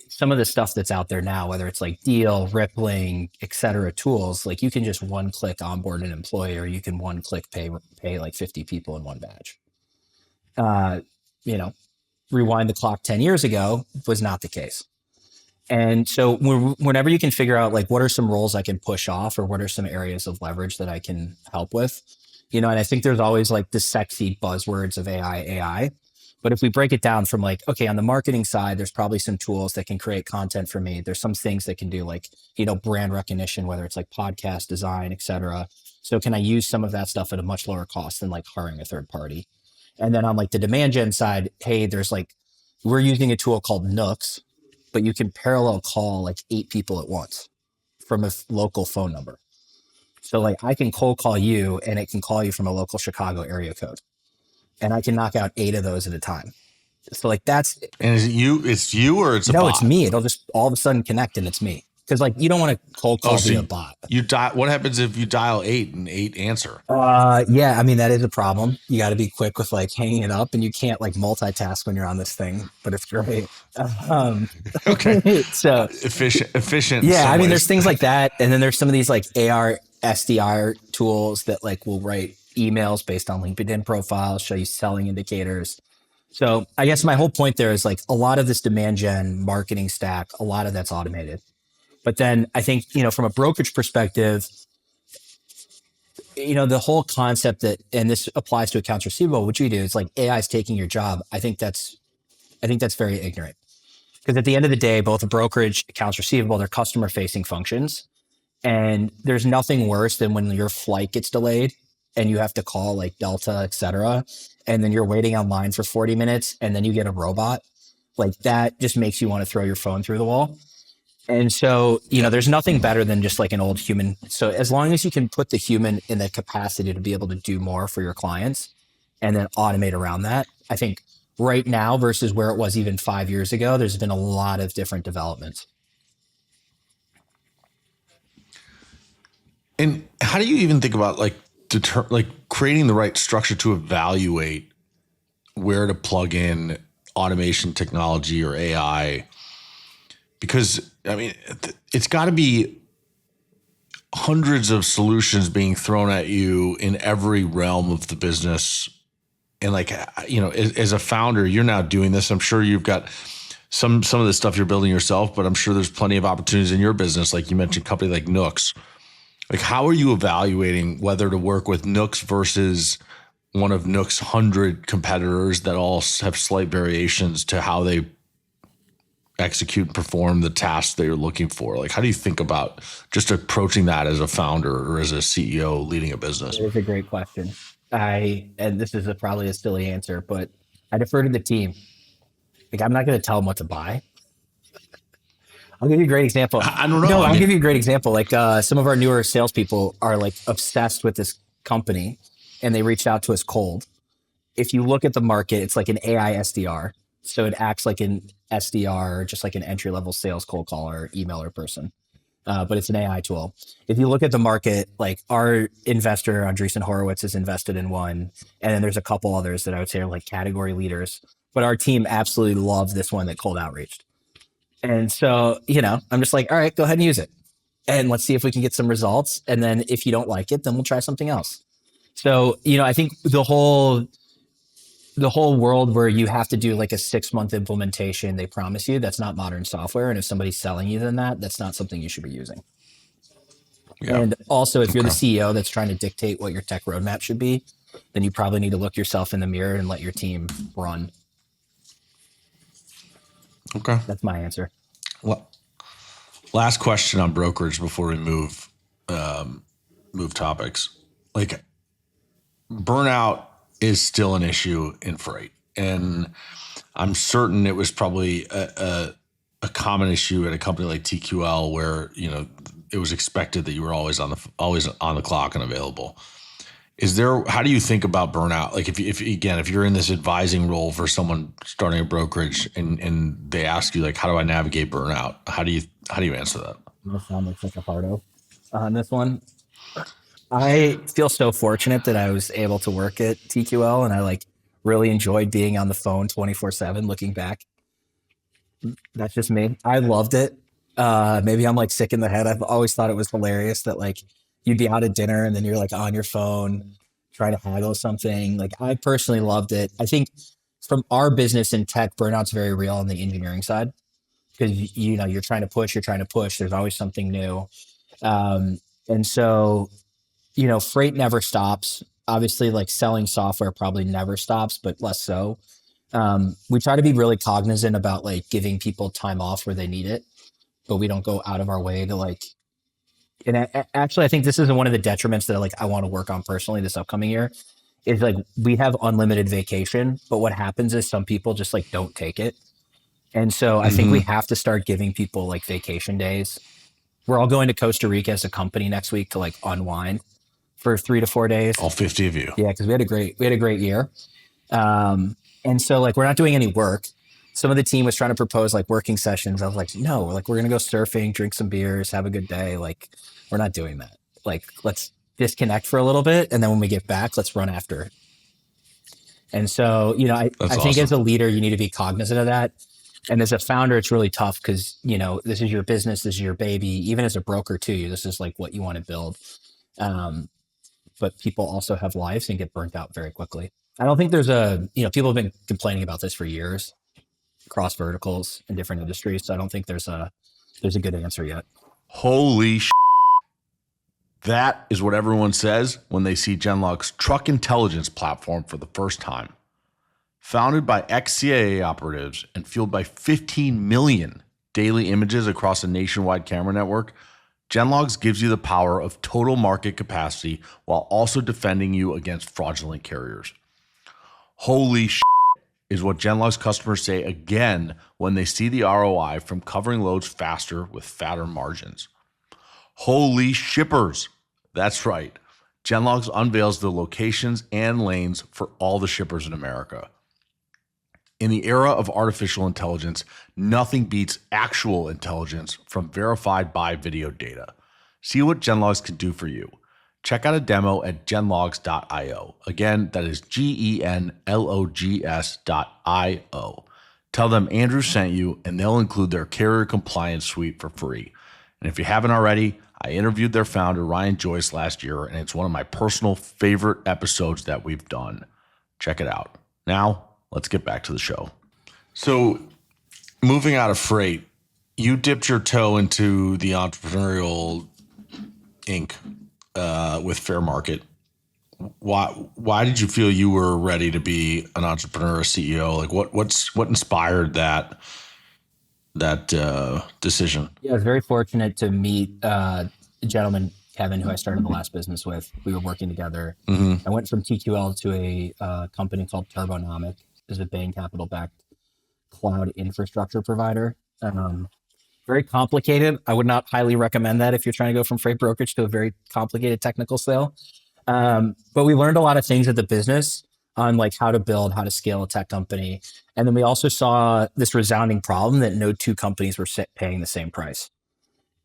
Speaker 2: some of the stuff that's out there now, whether it's like Deal, Rippling, et cetera, tools, like you can just one click onboard an employee, or you can one click pay like 50 people in one batch. Rewind the clock 10 years ago was not the case. And so whenever you can figure out like what are some roles I can push off, or what are some areas of leverage that I can help with, and I think there's always like the sexy buzzwords of AI. But if we break it down from like, okay, on the marketing side, there's probably some tools that can create content for me. There's some things that can do like, brand recognition, whether it's like podcast design, et cetera. So can I use some of that stuff at a much lower cost than like hiring a third party? And then on like the demand gen side, hey, there's like, we're using a tool called Nooks, but you can parallel call like 8 people at once from a local phone number. So like I can cold call you and it can call you from a local Chicago area code. And I can knock out 8 of those at a time. So like that's.
Speaker 1: And is it you? It's you or it's a bot?
Speaker 2: No, it's me. It'll just all of a sudden connect and it's me. Because like you don't want to cold call via a bot.
Speaker 1: What happens if you dial 8 and 8 answer?
Speaker 2: Yeah, I mean that is a problem. You got to be quick with like hanging it up, and you can't like multitask when you're on this thing. But it's great.
Speaker 1: Okay.
Speaker 2: So
Speaker 1: efficient.
Speaker 2: Yeah, I mean there's things like that, and then there's some of these like AR SDR tools that like will write emails based on LinkedIn profiles, show you selling indicators. So I guess my whole point there is like a lot of this demand gen marketing stack, a lot of that's automated. But then I think, from a brokerage perspective, the whole concept that, and this applies to accounts receivable, which we do, it's like AI is taking your job. I think that's very ignorant. Because at the end of the day, both a brokerage, accounts receivable, they're customer facing functions. And there's nothing worse than when your flight gets delayed and you have to call like Delta, et cetera. And then you're waiting online for 40 minutes and then you get a robot. Like that just makes you want to throw your phone through the wall. And so, there's nothing better than just like an old human. So as long as you can put the human in the capacity to be able to do more for your clients and then automate around that, I think right now versus where it was even 5 years ago, there's been a lot of different developments.
Speaker 1: And how do you even think about like creating the right structure to evaluate where to plug in automation technology or AI? Because I mean, it's got to be hundreds of solutions being thrown at you in every realm of the business. And like, as a founder, you're now doing this. I'm sure you've got some of the stuff you're building yourself, but I'm sure there's plenty of opportunities in your business. Like you mentioned, a company like Nooks. Like, how are you evaluating whether to work with Nooks versus one of Nooks' 100 competitors that all have slight variations to how they execute and perform the tasks that you're looking for? Like, how do you think about just approaching that as a founder or as a CEO leading a business?
Speaker 2: It is a great question. And this is probably a silly answer, but I defer to the team. Like, I'm not going to tell them what to buy. I'll give you a great example.
Speaker 1: I don't know.
Speaker 2: No, I'll give you a great example. Like some of our newer salespeople are like obsessed with this company and they reached out to us cold. If you look at the market, it's like an AI SDR. So it acts like an SDR, just like an entry level sales cold caller, emailer person. But it's an AI tool. If you look at the market, like our investor, Andreessen Horowitz, is invested in one. And then there's a couple others that I would say are like category leaders. But our team absolutely loved this one that cold outreached. And so, I'm just like, all right, go ahead and use it. And let's see if we can get some results. And then if you don't like it, then we'll try something else. So, I think the whole world where you have to do like a 6-month implementation, they promise you, that's not modern software. And if somebody's selling you then that's not something you should be using. Yeah. And also, if you're the CEO that's trying to dictate what your tech roadmap should be, then you probably need to look yourself in the mirror and let your team run.
Speaker 1: Okay.
Speaker 2: That's my answer.
Speaker 1: Well, last question on brokerage before we move topics. Like, burnout is still an issue in freight, and I'm certain it was probably a common issue at a company like TQL where it was expected that you were always on the clock and available. How do you think about burnout? Like if you're in this advising role for someone starting a brokerage and they ask you like, how do I navigate burnout? How do you answer that?
Speaker 2: I sound like such a hardo on this one. I feel so fortunate that I was able to work at TQL and I like really enjoyed being on the phone 24/7 looking back. That's just me. I loved it. Maybe I'm like sick in the head. I've always thought it was hilarious that like you'd be out at dinner and then you're like on your phone trying to haggle something. Like I personally loved it. I think from our business in tech, burnout's very real on the engineering side because you're trying to push. There's always something new, and so freight never stops. Obviously, like selling software probably never stops, but less so. We try to be really cognizant about like giving people time off where they need it, but we don't go out of our way to like. And actually, I think this is one of the detriments that like I want to work on personally this upcoming year is like we have unlimited vacation, but what happens is some people just like don't take it. And so I think we have to start giving people like vacation days. We're all going to Costa Rica as a company next week to like unwind for 3 to 4 days.
Speaker 1: All 50 of you.
Speaker 2: Yeah, because we had a great year. And so like we're not doing any work. Some of the team was trying to propose like working sessions. I was like, no, like we're gonna go surfing, drink some beers, have a good day. Like we're not doing that. Like let's disconnect for a little bit, and then when we get back, let's run after it. And so I think as a leader, you need to be cognizant of that. And as a founder, it's really tough because this is your business, this is your baby. Even as a broker too, this is like what you want to build. But people also have lives and get burnt out very quickly. I don't think there's people have been complaining about this for years across verticals in different industries. So I don't think there's a good answer yet.
Speaker 1: Holy shit. That is what everyone says when they see Genlog's truck intelligence platform for the first time. Founded by ex-CIA operatives and fueled by 15 million daily images across a nationwide camera network, Genlogs gives you the power of total market capacity while also defending you against fraudulent carriers. Holy shit is what Genlogs customers say again when they see the ROI from covering loads faster with fatter margins. Holy shippers. That's right. Genlogs unveils the locations and lanes for all the shippers in America. In the era of artificial intelligence, nothing beats actual intelligence from verified by video data. See what Genlogs can do for you. Check out a demo at genlogs.io. Again, that is genlogs.io. Tell them Andrew sent you, and they'll include their carrier compliance suite for free. And if you haven't already, I interviewed their founder, Ryan Joyce, last year, and it's one of my personal favorite episodes that we've done. Check it out. Now, let's get back to the show. So, moving out of freight, you dipped your toe into the entrepreneurial ink with Fair Market. Why did you feel you were ready to be an entrepreneur, a CEO? Like, what inspired that decision?
Speaker 2: Yeah, I was very fortunate to meet a gentleman, Kevin, who I started the last business with. We were working together. I went from TQL to a company called Turbonomic. It's a Bain Capital backed cloud infrastructure provider. Very complicated. I would not highly recommend that if you're trying to go from freight brokerage to a very complicated technical sale. But we learned a lot of things at the business on like how to build, how to scale a tech company. And then we also saw this resounding problem that no two companies were paying the same price.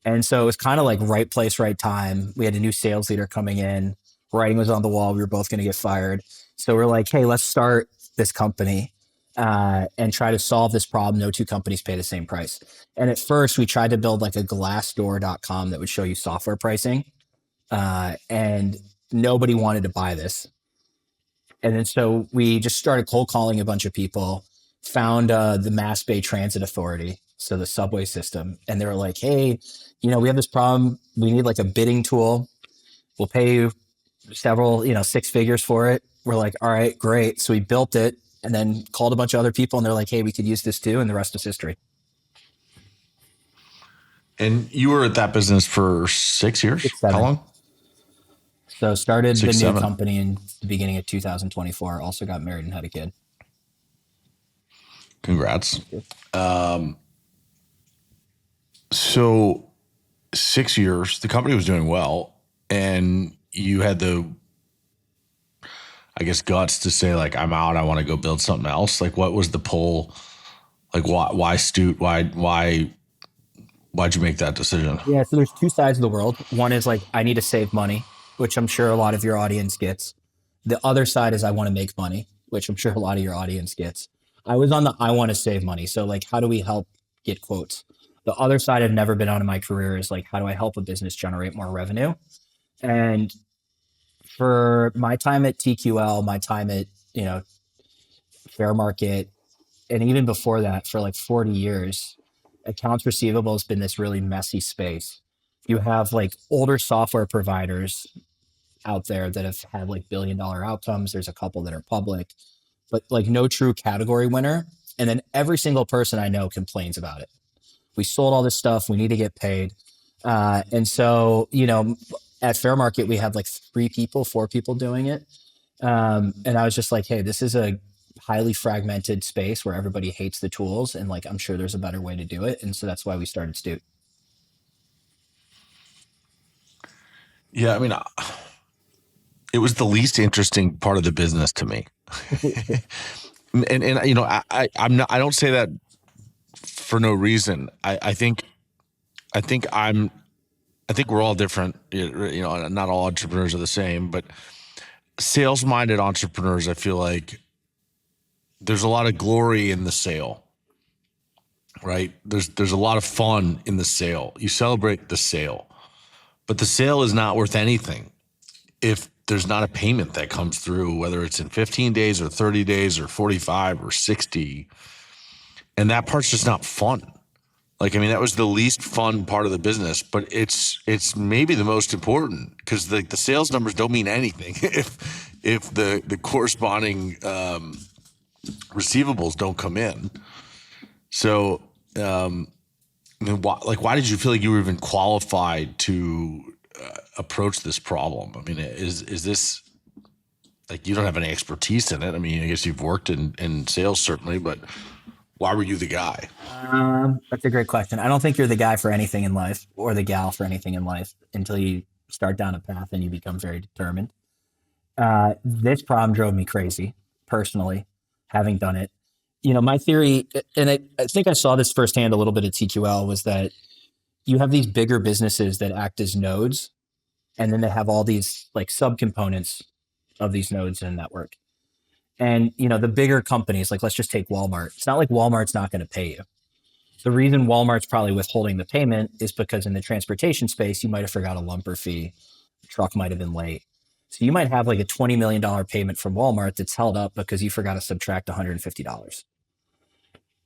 Speaker 2: And so it was kind of like right place, right time. We had a new sales leader coming in. Writing was on the wall. We were both going to get fired. So we're like, hey, let's start this company and try to solve this problem. No two companies pay the same price. And at first, we tried to build like a glassdoor.com that would show you software pricing. And nobody wanted to buy this. And then so we just started cold calling a bunch of people, found the Mass Bay Transit Authority, so the subway system. And they were like, hey, we have this problem. We need like a bidding tool. We'll pay you several, 6 figures for it. We're like, all right, great. So we built it and then called a bunch of other people and they're like, hey, we could use this too. And the rest is history.
Speaker 1: And you were at that business for 6 years?
Speaker 2: 6, 7.
Speaker 1: How long?
Speaker 2: So started
Speaker 1: 6,
Speaker 2: the new
Speaker 1: 7.
Speaker 2: company in the beginning of 2024. Also got married and had a kid.
Speaker 1: Congrats. So 6 years, the company was doing well, and you had the, I guess, guts to say like, I'm out. I want to go build something else. Like, what was the pull? Like, why Stuut? Why'd you make that decision?
Speaker 2: Yeah, so there's two sides of the world. One is like, I need to save money, which I'm sure a lot of your audience gets. The other side is I want to make money, which I'm sure a lot of your audience gets. I was on the I want to save money. So like, how do we help get quotes? The other side I've never been on in my career is like, how do I help a business generate more revenue? And for my time at TQL, my time at, Fair Market, and even before that, for like 40 years, accounts receivable has been this really messy space. You have like older software providers out there that have had like billion-dollar outcomes. There's a couple that are public, but like no true category winner. And then every single person I know complains about it. We sold all this stuff. We need to get paid. And so, at Fair Market, we had like 4 people doing it. And I was just like, hey, this is a highly fragmented space where everybody hates the tools. And like, I'm sure there's a better way to do it. And so that's why we started Stuut.
Speaker 1: Yeah, I mean, it was the least interesting part of the business to me. and I don't say that for no reason. I think we're all different. Not all entrepreneurs are the same, but sales-minded entrepreneurs, I feel like there's a lot of glory in the sale, right? There's a lot of fun in the sale. You celebrate the sale, but the sale is not worth anything if there's not a payment that comes through, whether it's in 15 days or 30 days or 45 or 60. And that part's just not fun. Like, I mean, that was the least fun part of the business, but it's maybe the most important, because the sales numbers don't mean anything if the corresponding receivables don't come in. So, why did you feel like you were even qualified to approach this problem? I mean, is this like, you don't have any expertise in it? I mean, I guess you've worked in sales certainly, but why were you the guy?
Speaker 2: That's a great question. I don't think you're the guy for anything in life or the gal for anything in life until you start down a path and you become very determined. This problem drove me crazy personally, having done it. My theory, and I think I saw this firsthand a little bit at TQL, was that you have these bigger businesses that act as nodes, and then they have all these like subcomponents of these nodes in a network. And the bigger companies, like let's just take Walmart. It's not like Walmart's not going to pay you. The reason Walmart's probably withholding the payment is because in the transportation space, you might have forgot a lumper fee. The truck might have been late. So you might have like a $20 million payment from Walmart that's held up because you forgot to subtract $150.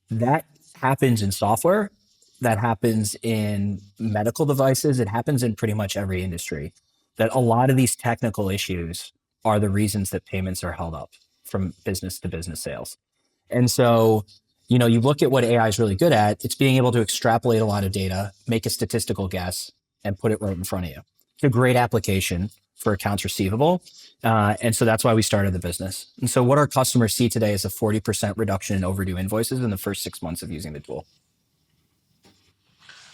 Speaker 2: That happens in software. That happens in medical devices. It happens in pretty much every industry. That a lot of these technical issues are the reasons that payments are held up from business to business sales. And so, you look at what AI is really good at, it's being able to extrapolate a lot of data, make a statistical guess, and put it right in front of you. It's a great application for accounts receivable. And so that's why we started the business. And so what our customers see today is a 40% reduction in overdue invoices in the first 6 months of using the tool.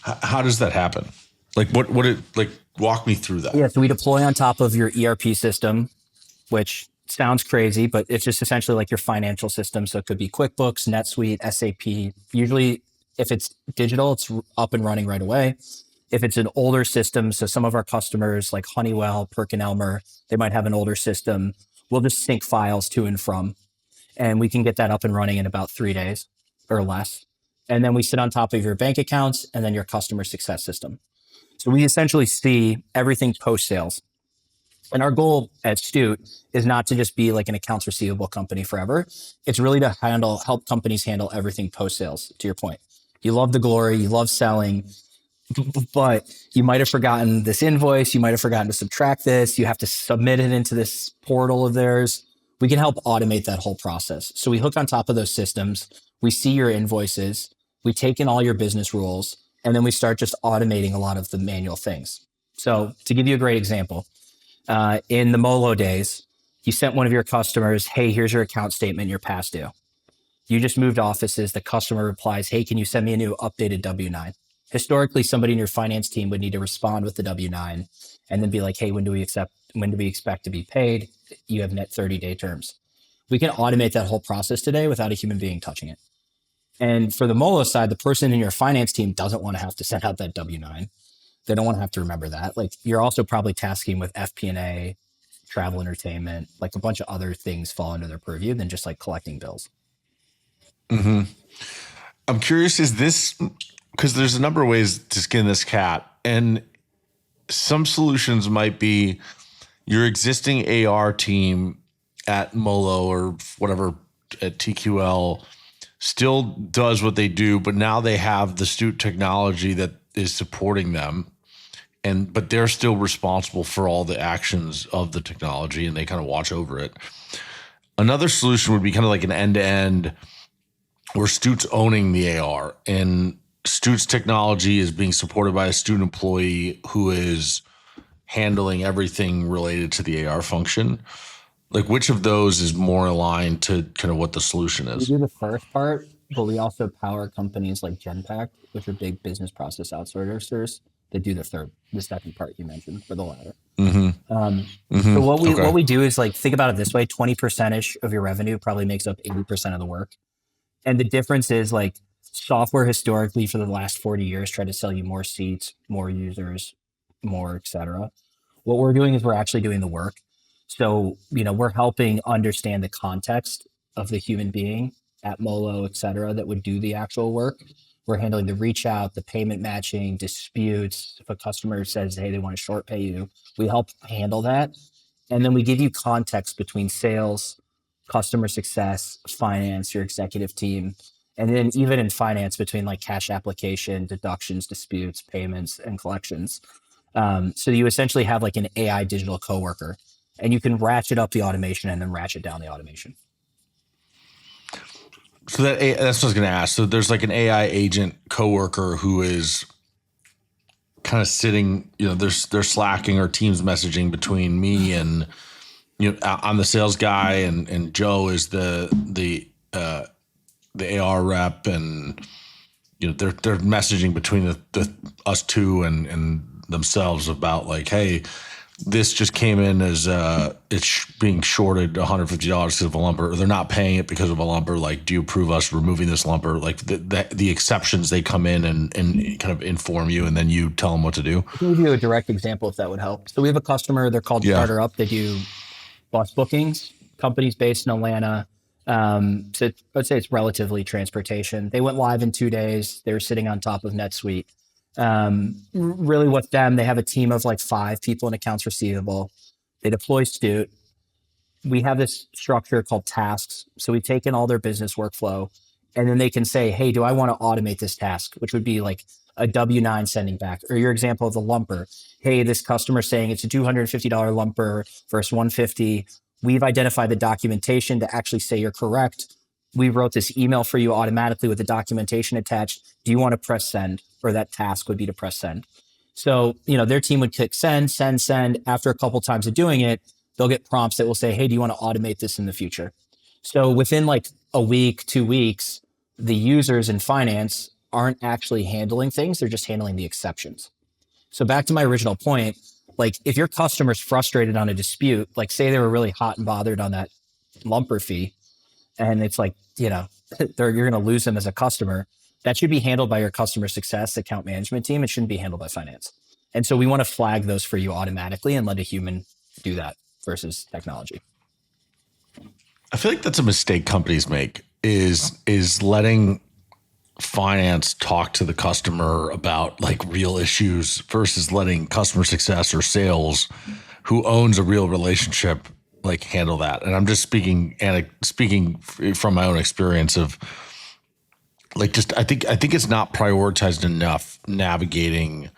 Speaker 1: How does that happen? Like walk me through that.
Speaker 2: Yeah. So we deploy on top of your ERP system, which sounds crazy, but it's just essentially like your financial system. So it could be QuickBooks, NetSuite, SAP. Usually if it's digital, it's up and running right away. If it's an older system, so some of our customers like Honeywell, PerkinElmer, they might have an older system. We'll just sync files to and from, and we can get that up and running in about 3 days or less. And then we sit on top of your bank accounts and then your customer success system. So we essentially see everything post-sales. And our goal at Stuut is not to just be like an accounts receivable company forever. It's really to help companies handle everything post-sales, to your point. You love the glory, you love selling, but you might have forgotten this invoice. You might have forgotten to subtract this. You have to submit it into this portal of theirs. We can help automate that whole process. So we hook on top of those systems. We see your invoices. We take in all your business rules, and then we start just automating a lot of the manual things. So to give you a great example, in the MOLO days, you sent one of your customers, hey, here's your account statement, you're past due. You just moved offices. The customer replies, hey, can you send me a new updated W-9? Historically, somebody in your finance team would need to respond with the W-9 and then be like, hey, when do we expect to be paid? You have net 30-day terms. We can automate that whole process today without a human being touching it. And for the MOLO side, the person in your finance team doesn't want to have to send out that W-9. They don't want to have to remember that. Like you're also probably tasking with FP&A, travel, entertainment, like a bunch of other things fall under their purview than just like collecting bills.
Speaker 1: Mm-hmm. I'm curious, is this, because there's a number of ways to skin this cat, and some solutions might be your existing AR team at MOLO or whatever at TQL still does what they do, but now they have the Stuut technology that is supporting them. But they're still responsible for all the actions of the technology and they kind of watch over it. Another solution would be kind of like an end-to-end where Stuut's owning the AR and Stuut's technology is being supported by a Stuut employee who is handling everything related to the AR function. Like which of those is more aligned to kind of what the solution is?
Speaker 2: We do the first part, but we also power companies like Genpact, which are big business process outsourcers that do the second part you mentioned for the latter. Mm-hmm. So what we do is like, think about it this way, 20% of your revenue probably makes up 80% of the work. And the difference is like software historically for the last 40 years tried to sell you more seats, more users, more, et cetera. What we're doing is we're actually doing the work. So, we're helping understand the context of the human being at MOLO, et cetera, that would do the actual work. We're handling the reach out, the payment matching, disputes. If a customer says, hey, they want to short pay you, we help handle that. And then we give you context between sales, customer success, finance, your executive team. And then even in finance between like cash application, deductions, disputes, payments, and collections. So you essentially have like an AI digital coworker, and you can ratchet up the automation and then ratchet down the automation.
Speaker 1: So that's what I was going to ask. So there's like an AI agent coworker who is kind of sitting, they're slacking or Teams messaging between me and, I'm the sales guy and Joe is the AR rep, and they're messaging between the us two and themselves about like, hey, this just came in as it's being shorted $150 because of a lumper, or they're not paying it because of a lumper. Like, do you approve us removing this lumper? Like the exceptions, they come in and kind of inform you, and then you tell them what to do.
Speaker 2: I can give you a direct example if that would help. So we have a customer, they're called
Speaker 1: Yeah.
Speaker 2: Starter Up. They do bus bookings, companies based in Atlanta. So I'd say it's relatively transportation. They went live in 2 days. They were sitting on top of NetSuite. Really with them, they have a team of like 5 people in accounts receivable. They deploy Stuut. We have this structure called tasks. So we take in all their business workflow, and then they can say, hey, do I want to automate this task? Which would be like a W-9 sending back, or your example of the lumper. Hey, this customer saying it's a $250 lumper versus 150. We've identified the documentation to actually say you're correct. We wrote this email for you automatically with the documentation attached. Do you want to press send? Or that task would be to press send. So, their team would click send, send, send. After a couple times of doing it, they'll get prompts that will say, hey, do you want to automate this in the future? So within like a week, 2 weeks, the users in finance aren't actually handling things. They're just handling the exceptions. So back to my original point, like if your customer's frustrated on a dispute, like say they were really hot and bothered on that lumper fee, and it's like, you're going to lose them as a customer, that should be handled by your customer success account management team. It shouldn't be handled by finance. And so we want to flag those for you automatically and let a human do that versus technology.
Speaker 1: I feel like that's a mistake companies make, is letting finance talk to the customer about like real issues versus letting customer success or sales, who owns a real relationship, like handle that. And I'm just speaking from my own experience of like, just I think it's not prioritized enough navigating,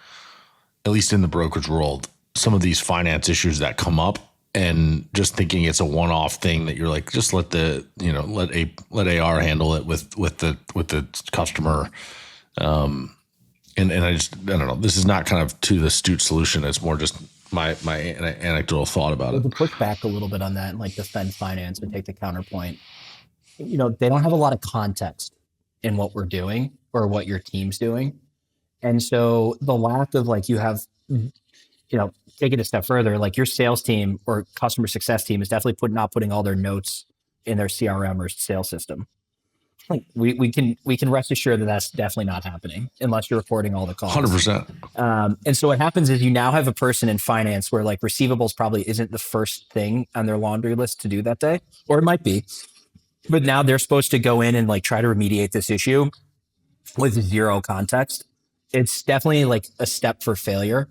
Speaker 1: at least in the brokerage world, some of these finance issues that come up, and just thinking it's a one-off thing that you're like, just let let AR handle it with the customer. And I don't know, this is not kind of to the Stuut solution. It's more just my anecdotal thought about it.
Speaker 2: To push back a little bit on that and like defend finance and take the counterpoint, they don't have a lot of context in what we're doing or what your team's doing. And so the lack of like, you have, take it a step further, like your sales team or customer success team is definitely not putting all their notes in their CRM or sales system. Like we can rest assured that that's definitely not happening unless you're recording all the calls.
Speaker 1: 100%.
Speaker 2: And so what happens is you now have a person in finance where like receivables probably isn't the first thing on their laundry list to do that day, or it might be, but now they're supposed to go in and like try to remediate this issue with zero context. It's definitely like a step for failure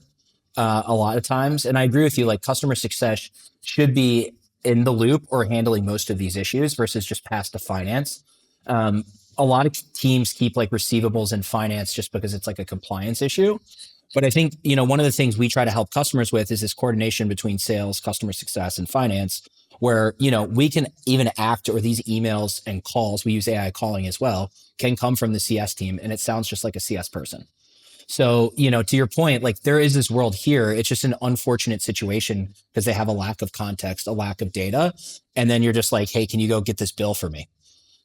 Speaker 2: a lot of times. And I agree with you, like customer success should be in the loop or handling most of these issues versus just pass to finance. A lot of teams keep like receivables in finance just because it's like a compliance issue. But I think, one of the things we try to help customers with is this coordination between sales, customer success, and finance, where, we can even act, or these emails and calls, we use AI calling as well, can come from the CS team, and it sounds just like a CS person. So, to your point, like there is this world here. It's just an unfortunate situation because they have a lack of context, a lack of data. And then you're just like, hey, can you go get this bill for me?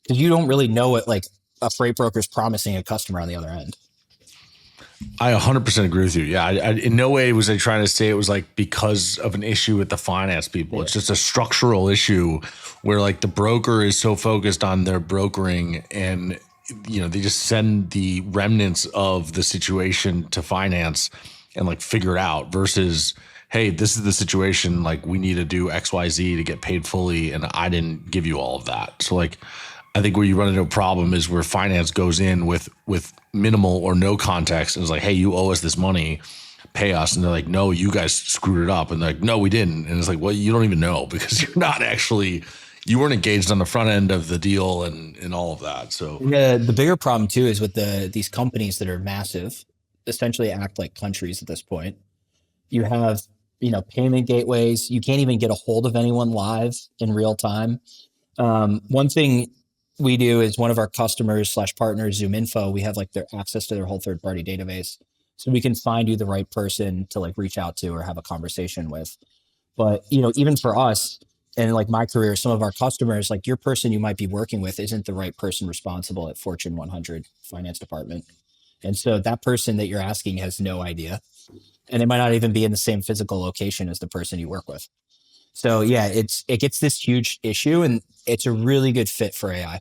Speaker 2: Because you don't really know what like a freight broker is promising a customer on the other end.
Speaker 1: I 100% agree with you. Yeah. I in no way was I trying to say it was like because of an issue with the finance people. Yeah. It's just a structural issue where like the broker is so focused on their brokering, and they just send the remnants of the situation to finance and like figure it out, versus, hey, this is the situation. Like we need to do XYZ to get paid fully, and I didn't give you all of that. So like, I think where you run into a problem is where finance goes in with minimal or no context and is like, hey, you owe us this money, pay us. And they're like, no, you guys screwed it up. And they're like, no, we didn't. And it's like, well, you don't even know because you're not actually, you weren't engaged on the front end of the deal and all of that. So
Speaker 2: the bigger problem too is with these companies that are massive, essentially act like countries at this point. You have, payment gateways. You can't even get a hold of anyone live in real time. One thing we do is one of our customers / partners, ZoomInfo, we have like their access to their whole third-party database. So we can find you the right person to like reach out to or have a conversation with. But, even for us and like my career, some of our customers, like your person you might be working with isn't the right person responsible at Fortune 100 finance department. And so that person that you're asking has no idea. and they might not even be in the same physical location as the person you work with. So yeah, it gets this huge issue, and it's a really good fit for AI.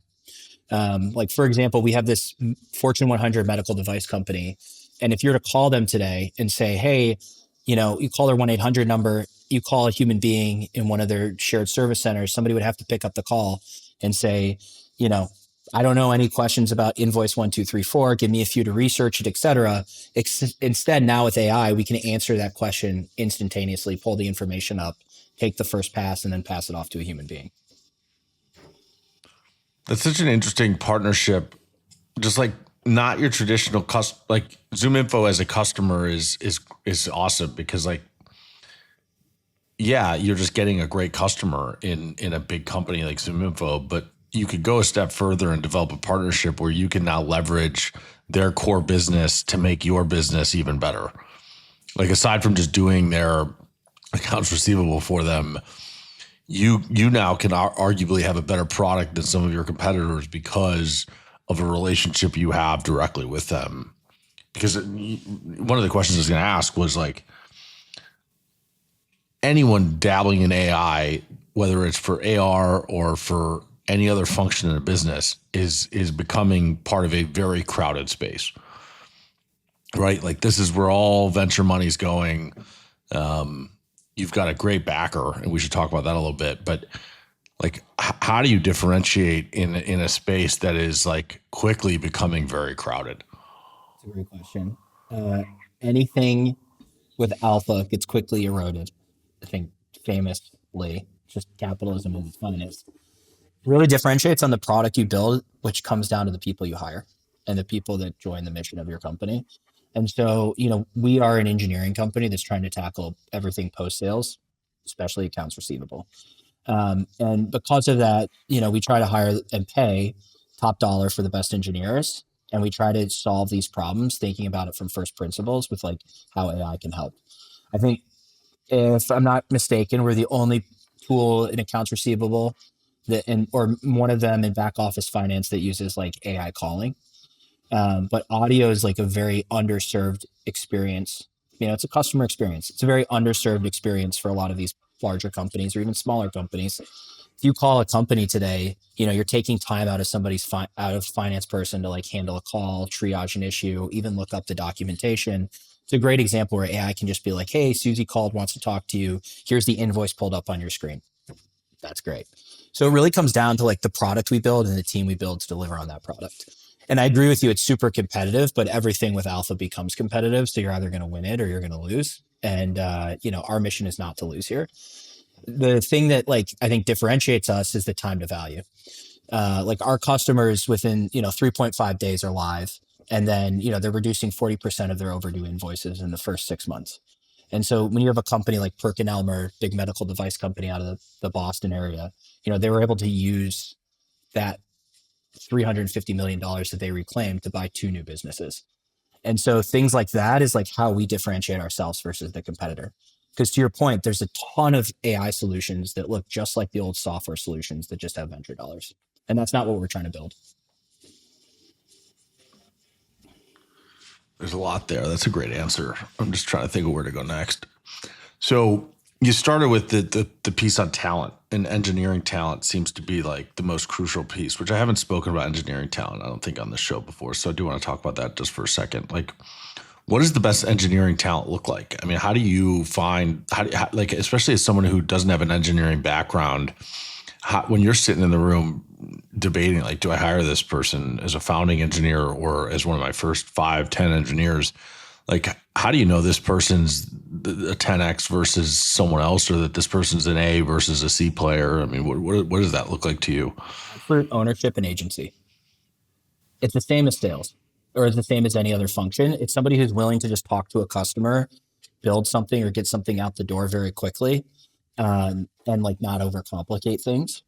Speaker 2: Like for example, we have this Fortune 100 medical device company, and if you're to call them today and say, "Hey, you call their 1-800 number, you call a human being in one of their shared service centers," somebody would have to pick up the call and say, you know, "I don't know any questions about invoice 1234. Give me a few to research it, etc." Instead, now with AI, we can answer that question instantaneously, pull the information up, take the first pass, and then pass it off to a human being.
Speaker 1: That's such an interesting partnership. Just like not your traditional like ZoomInfo as a customer is awesome because like, yeah, you're just getting a great customer in a big company like ZoomInfo, but you could go a step further and develop a partnership where you can now leverage their core business to make your business even better. Like aside from just doing their accounts receivable for them, you now can arguably have a better product than some of your competitors because of a relationship you have directly with them. Because one of the questions I was going to ask was like, anyone dabbling in AI, whether it's for AR or for any other function in a business, is becoming part of a very crowded space, right? Like this is where all venture money's going. You've got a great backer, and we should talk about that a little bit. But like, how do you differentiate in a space that is like quickly becoming very crowded?
Speaker 2: That's a great question. Anything with alpha gets quickly eroded. I think famously, just capitalism at its finest. Really differentiates on the product you build, which comes down to the people you hire and the people that join the mission of your company. And so, we are an engineering company that's trying to tackle everything post sales, especially accounts receivable. And because of that, we try to hire and pay top dollar for the best engineers. And we try to solve these problems, thinking about it from first principles with like how AI can help. I think if I'm not mistaken, we're the only tool in accounts receivable or one of them in back office finance that uses like AI calling. But audio is like a very underserved experience. It's a customer experience. It's a very underserved experience for a lot of these larger companies or even smaller companies. If you call a company today, you're taking time out of somebody's out of finance person to like handle a call, triage an issue, even look up the documentation. It's a great example where AI can just be like, "Hey, Susie called, wants to talk to you. Here's the invoice pulled up on your screen." That's great. So it really comes down to like the product we build and the team we build to deliver on that product. And I agree with you, it's super competitive, but everything with alpha becomes competitive. So you're either going to win it or you're going to lose. And, our mission is not to lose here. The thing that like, I think differentiates us is the time to value. Like our customers within, 3.5 days are live. And then, they're reducing 40% of their overdue invoices in the first 6 months. And so when you have a company like PerkinElmer, big medical device company out of the Boston area, they were able to use that $350 million that they reclaimed to buy 2 new businesses. And so things like that is like how we differentiate ourselves versus the competitor. Because to your point, there's a ton of AI solutions that look just like the old software solutions that just have venture dollars. And that's not what we're trying to build.
Speaker 1: There's a lot there. That's a great answer. I'm just trying to think of where to go next. So you started with the piece on talent, and engineering talent seems to be like the most crucial piece, which I haven't spoken about engineering talent, I don't think, on the show before. So I do want to talk about that just for a second. Like, what does the best engineering talent look like? I mean, how do you find, like, especially as someone who doesn't have an engineering background, when you're sitting in the room debating, like, do I hire this person as a founding engineer or as one of my first 5-10 engineers? Like, how do you know this person's a 10X versus someone else, or that this person's an A versus a C player? I mean, what does that look like to you?
Speaker 2: Absolute ownership and agency. It's the same as sales, or it's the same as any other function. It's somebody who's willing to just talk to a customer, build something or get something out the door very quickly, and like not overcomplicate things.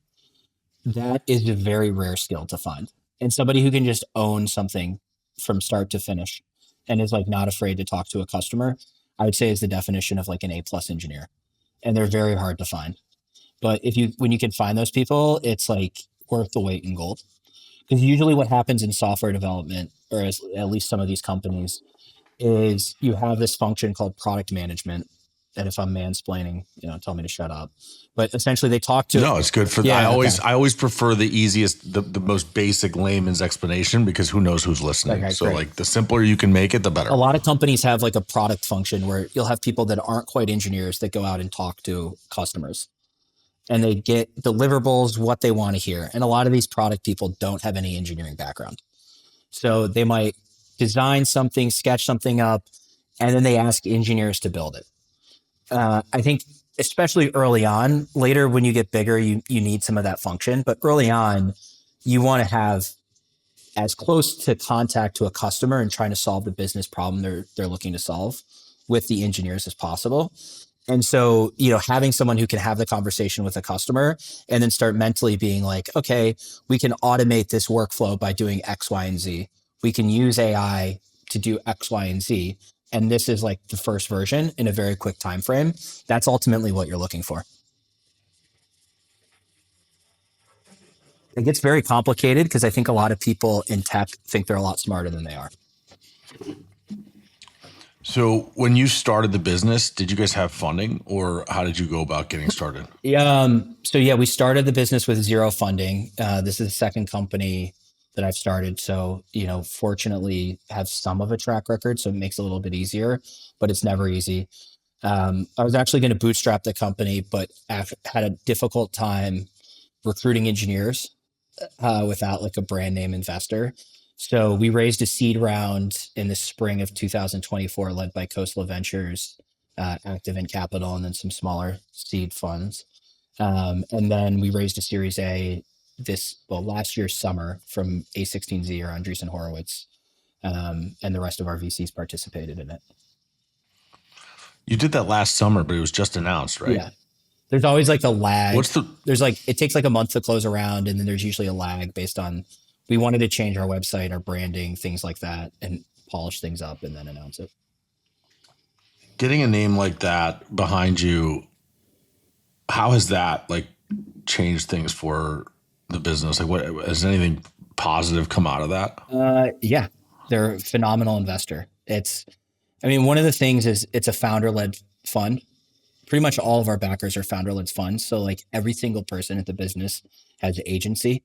Speaker 2: That is a very rare skill to find. And somebody who can just own something from start to finish and is like not afraid to talk to a customer, I would say is the definition of like an A+ engineer. And they're very hard to find. But when you can find those people, it's like worth the weight in gold. Because usually what happens in software development, or at least some of these companies, is you have this function called product management. And if I'm mansplaining, tell me to shut up. But essentially they talk to.
Speaker 1: No, it's good for
Speaker 2: Yeah,
Speaker 1: I always prefer the easiest, the most basic layman's explanation, because who knows who's listening.
Speaker 2: Okay,
Speaker 1: so
Speaker 2: great.
Speaker 1: like the simpler you can make it, the better.
Speaker 2: A lot of companies have like a product function where you'll have people that aren't quite engineers that go out and talk to customers, and they get deliverables, what they want to hear. And a lot of these product people don't have any engineering background. So they might design something, sketch something up, and then they ask engineers to build it. I think especially early on, later when you get bigger, you need some of that function. But early on, you want to have as close to contact to a customer and trying to solve the business problem they're looking to solve with the engineers as possible. And so, having someone who can have the conversation with a customer and then start mentally being like, okay, we can automate this workflow by doing X, Y, and Z. We can use AI to do X, Y, and Z. And this is like the first version in a very quick time frame. That's ultimately what you're looking for. It gets very complicated because I think a lot of people in tech think they're a lot smarter than they are.
Speaker 1: So when you started the business, did you guys have funding, or how did you go about getting started?
Speaker 2: We started the business with zero funding. This is the second company that I've started. So, fortunately have some of a track record. So it makes it a little bit easier, but it's never easy. I was actually going to bootstrap the company, but had a difficult time recruiting engineers without like a brand name investor. So we raised a seed round in the spring of 2024, led by Coastal Ventures, Active in Capital, and then some smaller seed funds. And then we raised a Series A last year's summer from A16Z or Andreessen Horowitz, and the rest of our VCs participated in it.
Speaker 1: You did that last summer, but it was just announced, right?
Speaker 2: Yeah. There's always like the lag.
Speaker 1: It
Speaker 2: takes like a month to close a round, and then there's usually a lag based on, we wanted to change our website, our branding, things like that, and polish things up and then announce it.
Speaker 1: Getting a name like that behind you, how has that like changed things for the business? Like, what has anything positive come out of that?
Speaker 2: Yeah, they're a phenomenal investor. One of the things is it's a founder-led fund. Pretty much all of our backers are founder-led funds. So like every single person at the business has agency,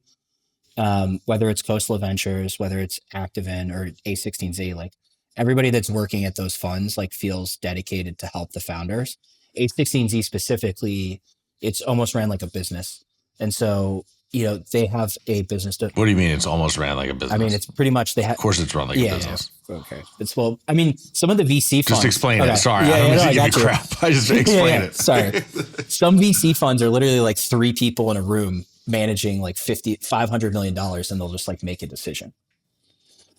Speaker 2: whether it's Coastal Ventures, whether it's Activin or A16Z, like everybody that's working at those funds like feels dedicated to help the founders. A16Z specifically, it's almost ran like a business. And so, they have a business.
Speaker 1: What do you mean it's almost ran like a business?
Speaker 2: It's pretty much
Speaker 1: Of course it's run like a business.
Speaker 2: Yeah. Okay. Some of the VC funds.
Speaker 1: Just explain it. Sorry.
Speaker 2: Yeah,
Speaker 1: I don't mean to
Speaker 2: I
Speaker 1: give you
Speaker 2: got you.
Speaker 1: crap. I just explain it.
Speaker 2: Sorry. Some VC funds are literally like 3 people in a room managing like $500 million, and they'll just like make a decision.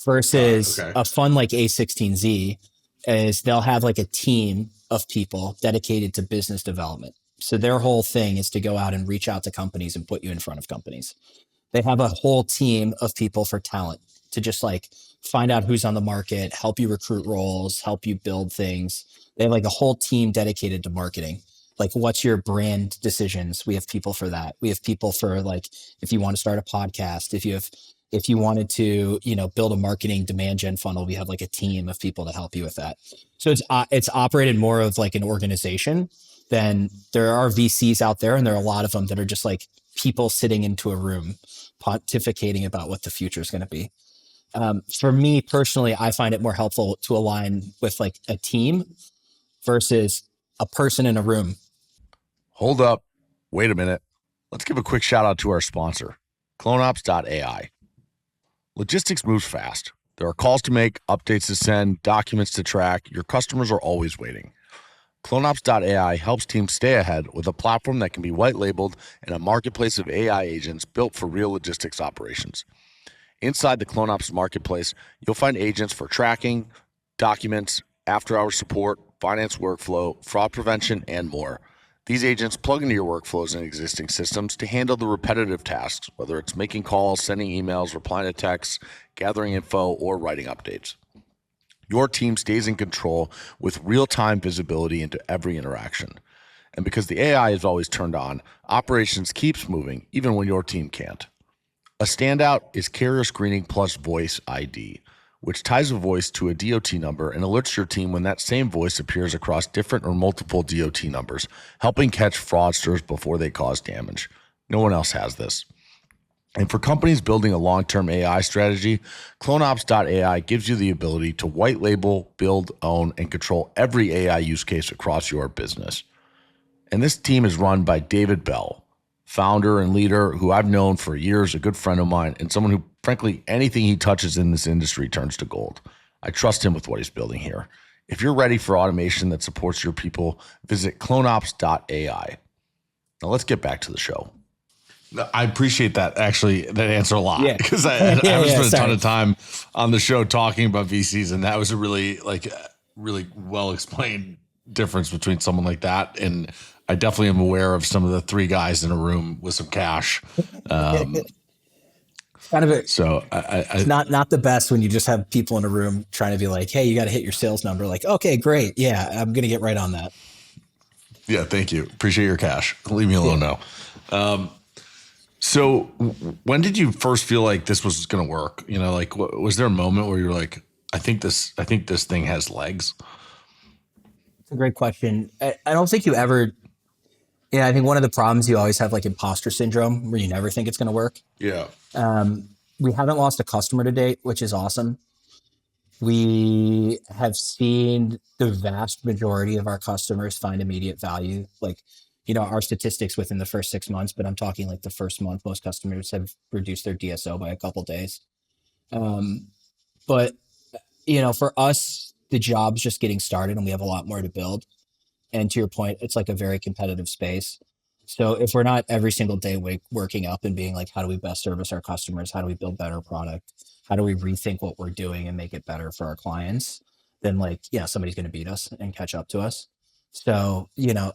Speaker 2: Versus a fund like A16Z is they'll have like a team of people dedicated to business development. So their whole thing is to go out and reach out to companies and put you in front of companies. They have a whole team of people for talent to just like find out who's on the market, help you recruit roles, help you build things. They have like a whole team dedicated to marketing. Like, what's your brand decisions? We have people for that. We have people for like, if you want to start a podcast, if you wanted to, build a marketing demand gen funnel, we have like a team of people to help you with that. So it's operated more of like an organization than there are VCs out there. And there are a lot of them that are just like people sitting into a room pontificating about what the future is going to be. For me personally, I find it more helpful to align with like a team versus a person in a room.
Speaker 1: Hold up. Wait a minute. Let's give a quick shout out to our sponsor, cloneops.ai. Logistics moves fast. There are calls to make, updates to send, documents to track. Your customers are always waiting. CloneOps.ai helps teams stay ahead with a platform that can be white labeled and a marketplace of AI agents built for real logistics operations. Inside the CloneOps marketplace, you'll find agents for tracking, documents, after-hours support, finance workflow, fraud prevention, and more. These agents plug into your workflows and existing systems to handle the repetitive tasks, whether it's making calls, sending emails, replying to texts, gathering info, or writing updates. Your team stays in control with real-time visibility into every interaction. And because the AI is always turned on, operations keeps moving even when your team can't. A standout is Carrier Screening Plus Voice ID, which ties a voice to a DOT number and alerts your team when that same voice appears across different or multiple DOT numbers, helping catch fraudsters before they cause damage. No one else has this. And for companies building a long-term AI strategy, CloneOps.ai gives you the ability to white label, build, own, and control every AI use case across your business. And this team is run by David Bell, founder and leader who I've known for years, a good friend of mine, and someone who, frankly, anything he touches in this industry turns to gold. I trust him with what he's building here. If you're ready for automation that supports your people, visit CloneOps.ai. Now let's get back to the show. I appreciate that, actually, that answer a lot, because I haven't spent a ton of time on the show talking about VCs, and that was a really well explained difference between someone like that, and I definitely am aware of some of the three guys in a room with some cash.
Speaker 2: Kind of it's not the best when you just have people in a room trying to be like, hey, you got to hit your sales number. Like, okay, great, yeah, I'm gonna get right on that.
Speaker 1: Yeah, thank you. Appreciate your cash. Leave me alone now. So when did you first feel like this was going to work? You know, like, was there a moment where you were like, I think this thing has legs?
Speaker 2: It's a great question. I don't think you ever, I think one of the problems you always have like imposter syndrome where you never think it's going to work.
Speaker 1: Yeah.
Speaker 2: We haven't lost a customer to date, which is awesome. We have seen the vast majority of our customers find immediate value. Like, our statistics within the first 6 months, but I'm talking like the first month, most customers have reduced their DSO by a couple of days. But, for us, the job's just getting started and we have a lot more to build. And to your point, it's like a very competitive space. So if we're not every single day working up and being like, how do we best service our customers? How do we build better product? How do we rethink what we're doing and make it better for our clients? Then somebody's going to beat us and catch up to us. So,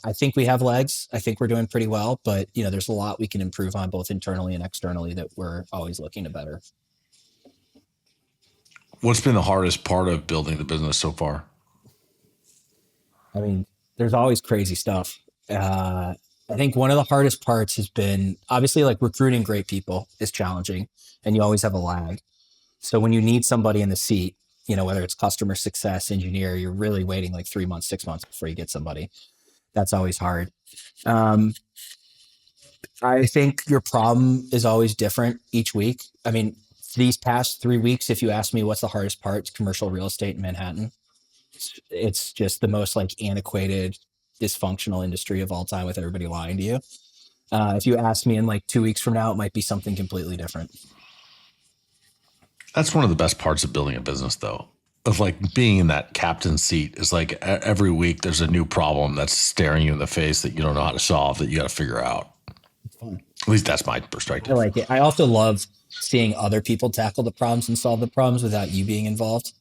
Speaker 2: I think we have legs. I think we're doing pretty well, but there's a lot we can improve on both internally and externally that we're always looking to better.
Speaker 1: What's been the hardest part of building the business so far?
Speaker 2: I mean, there's always crazy stuff. I think one of the hardest parts has been obviously like recruiting great people is challenging and you always have a lag. So when you need somebody in the seat, whether it's customer success engineer, you're really waiting like 3 months, 6 months before you get somebody. That's always hard. I think your problem is always different each week. I mean, these past 3 weeks, if you ask me what's the hardest part, it's commercial real estate in Manhattan. It's just the most like antiquated, dysfunctional industry of all time with everybody lying to you. If you ask me in like 2 weeks from now, it might be something completely different.
Speaker 1: That's one of the best parts of building a business, though, of like being in that captain's seat is like every week there's a new problem that's staring you in the face that you don't know how to solve that you got to figure out.
Speaker 2: It's fun.
Speaker 1: At least that's my perspective.
Speaker 2: I like it. I also love seeing other people tackle the problems and solve the problems without you being involved.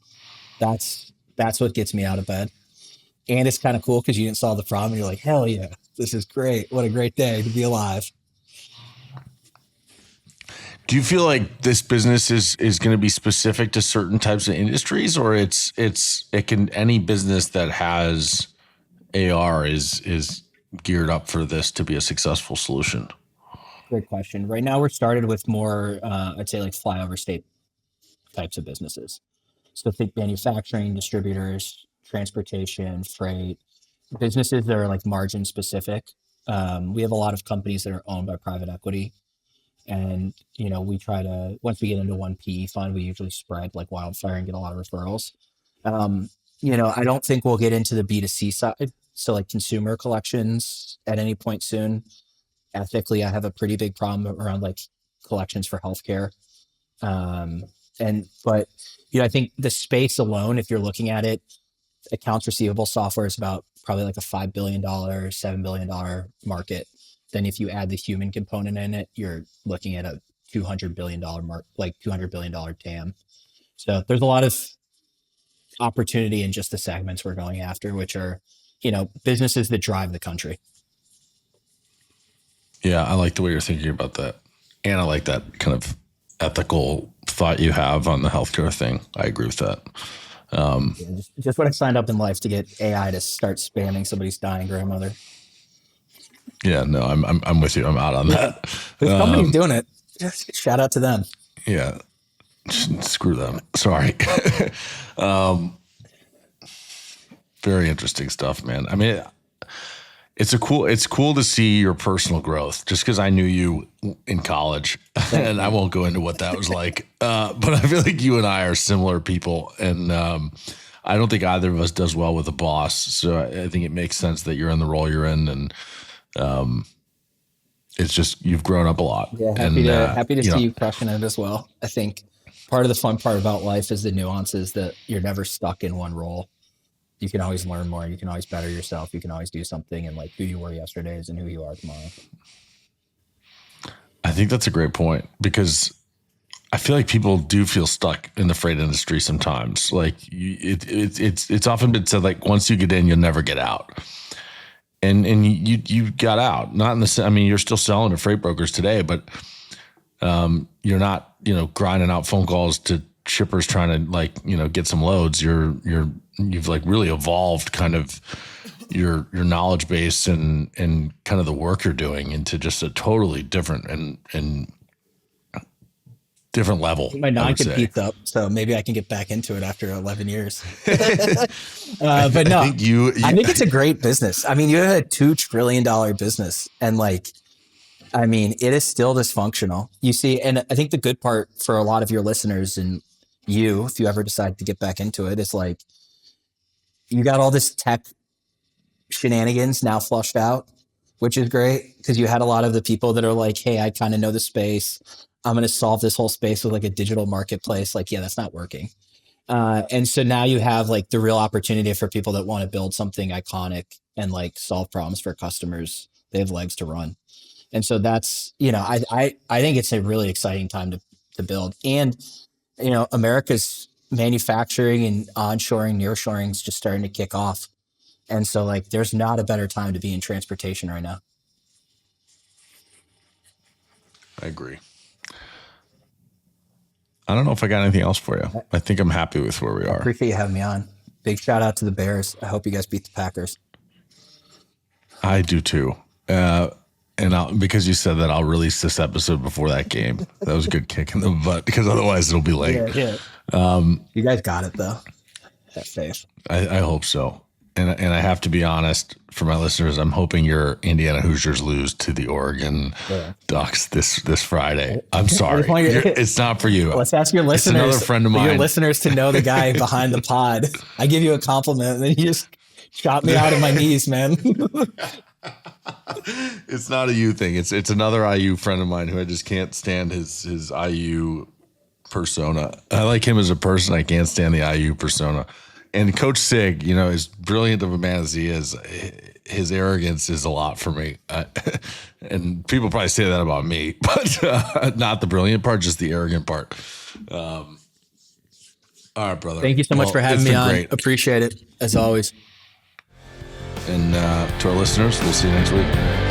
Speaker 2: That's what gets me out of bed. And it's kind of cool because you didn't solve the problem. And you're like, hell yeah, this is great. What a great day to be alive.
Speaker 1: Do you feel like this business is going to be specific to certain types of industries, or it can any business that has AR is geared up for this to be a successful solution?
Speaker 2: Great question. Right now we're started with more, I'd say like flyover state types of businesses. So think manufacturing, distributors, transportation, freight, businesses that are like margin specific. We have a lot of companies that are owned by private equity. And, we try to, once we get into one PE fund, we usually spread like wildfire and get a lot of referrals. I don't think we'll get into the B2C side. So like consumer collections at any point soon. Ethically, I have a pretty big problem around like collections for healthcare. But I think the space alone, if you're looking at it, accounts receivable software is about probably like a $5 billion, $7 billion market. Then if you add the human component in it, you're looking at a $200 billion $200 billion TAM. So there's a lot of opportunity in just the segments we're going after, which are, businesses that drive the country. Yeah,
Speaker 1: I like the way you're thinking about that. And I like that kind of ethical thought you have on the healthcare thing. I agree with that.
Speaker 2: Just what I signed up in life to get AI to start spamming somebody's dying grandmother.
Speaker 1: Yeah, no, I'm with you. I'm out on that.
Speaker 2: This company's doing it. Shout out to them.
Speaker 1: Yeah. Screw them. Sorry. Very interesting stuff, man. I mean, it's cool to see your personal growth just because I knew you in college and I won't go into what that was like. But I feel like you and I are similar people. And I don't think either of us does well with a boss. So I think it makes sense that you're in the role you're in. And it's just, you've grown up a lot.
Speaker 2: Yeah. Happy to see you crushing it as well. I think part of the fun part about life is the nuances that you're never stuck in one role. You can always learn more. You can always better yourself. You can always do something, and like who you were yesterday isn't who you are tomorrow.
Speaker 1: I think that's a great point because I feel like people do feel stuck in the freight industry sometimes. Like it's often been said, like once you get in, you'll never get out. And you got out, not in the, I mean, you're still selling to freight brokers today, but you're not, grinding out phone calls to shippers trying to like, get some loads. You've like really evolved kind of your knowledge base and kind of the work you're doing into just a totally different and different level.
Speaker 2: My non-compete's up, so maybe I can get back into it after 11 years. But no, I think it's a great business. I mean, you have a $2 trillion business and like, I mean, it is still dysfunctional. You see, and I think the good part for a lot of your listeners and you, if you ever decide to get back into it, is like, you got all this tech shenanigans now flushed out, which is great because you had a lot of the people that are like, hey, I kind of know the space. I'm going to solve this whole space with like a digital marketplace. Like, yeah, that's not working. And so now you have like the real opportunity for people that want to build something iconic and like solve problems for customers. They have legs to run. And so that's, I think it's a really exciting time to build. And, America's manufacturing and onshoring, nearshoring is just starting to kick off. And so like, there's not a better time to be in transportation right now.
Speaker 1: I agree. I don't know if I got anything else for you. I think I'm happy with where we are.
Speaker 2: I appreciate you having me on. Big shout out to the Bears. I hope you guys beat the Packers.
Speaker 1: I do too. And because you said that, I'll release this episode before that game. That was a good kick in the butt because otherwise it'll be late.
Speaker 2: Yeah. You guys got it though. Have faith.
Speaker 1: I hope so. And I have to be honest for my listeners. I'm hoping your Indiana Hoosiers lose to the Oregon Ducks this Friday. I'm sorry, it's not for you.
Speaker 2: Let's ask your listeners.
Speaker 1: It's another friend of mine.
Speaker 2: Your listeners to know the guy behind the pod. I give you a compliment, and then you just shot me out of my knees, man.
Speaker 1: It's not a you thing. It's another IU friend of mine who I just can't stand his IU persona. I like him as a person. I can't stand the IU persona. And Coach Sig, as brilliant of a man as he is, his arrogance is a lot for me. And people probably say that about me, but not the brilliant part, just the arrogant part. All right, brother.
Speaker 2: Thank you so much for having me on. Great. Appreciate it, as always.
Speaker 1: And to our listeners, we'll see you next week.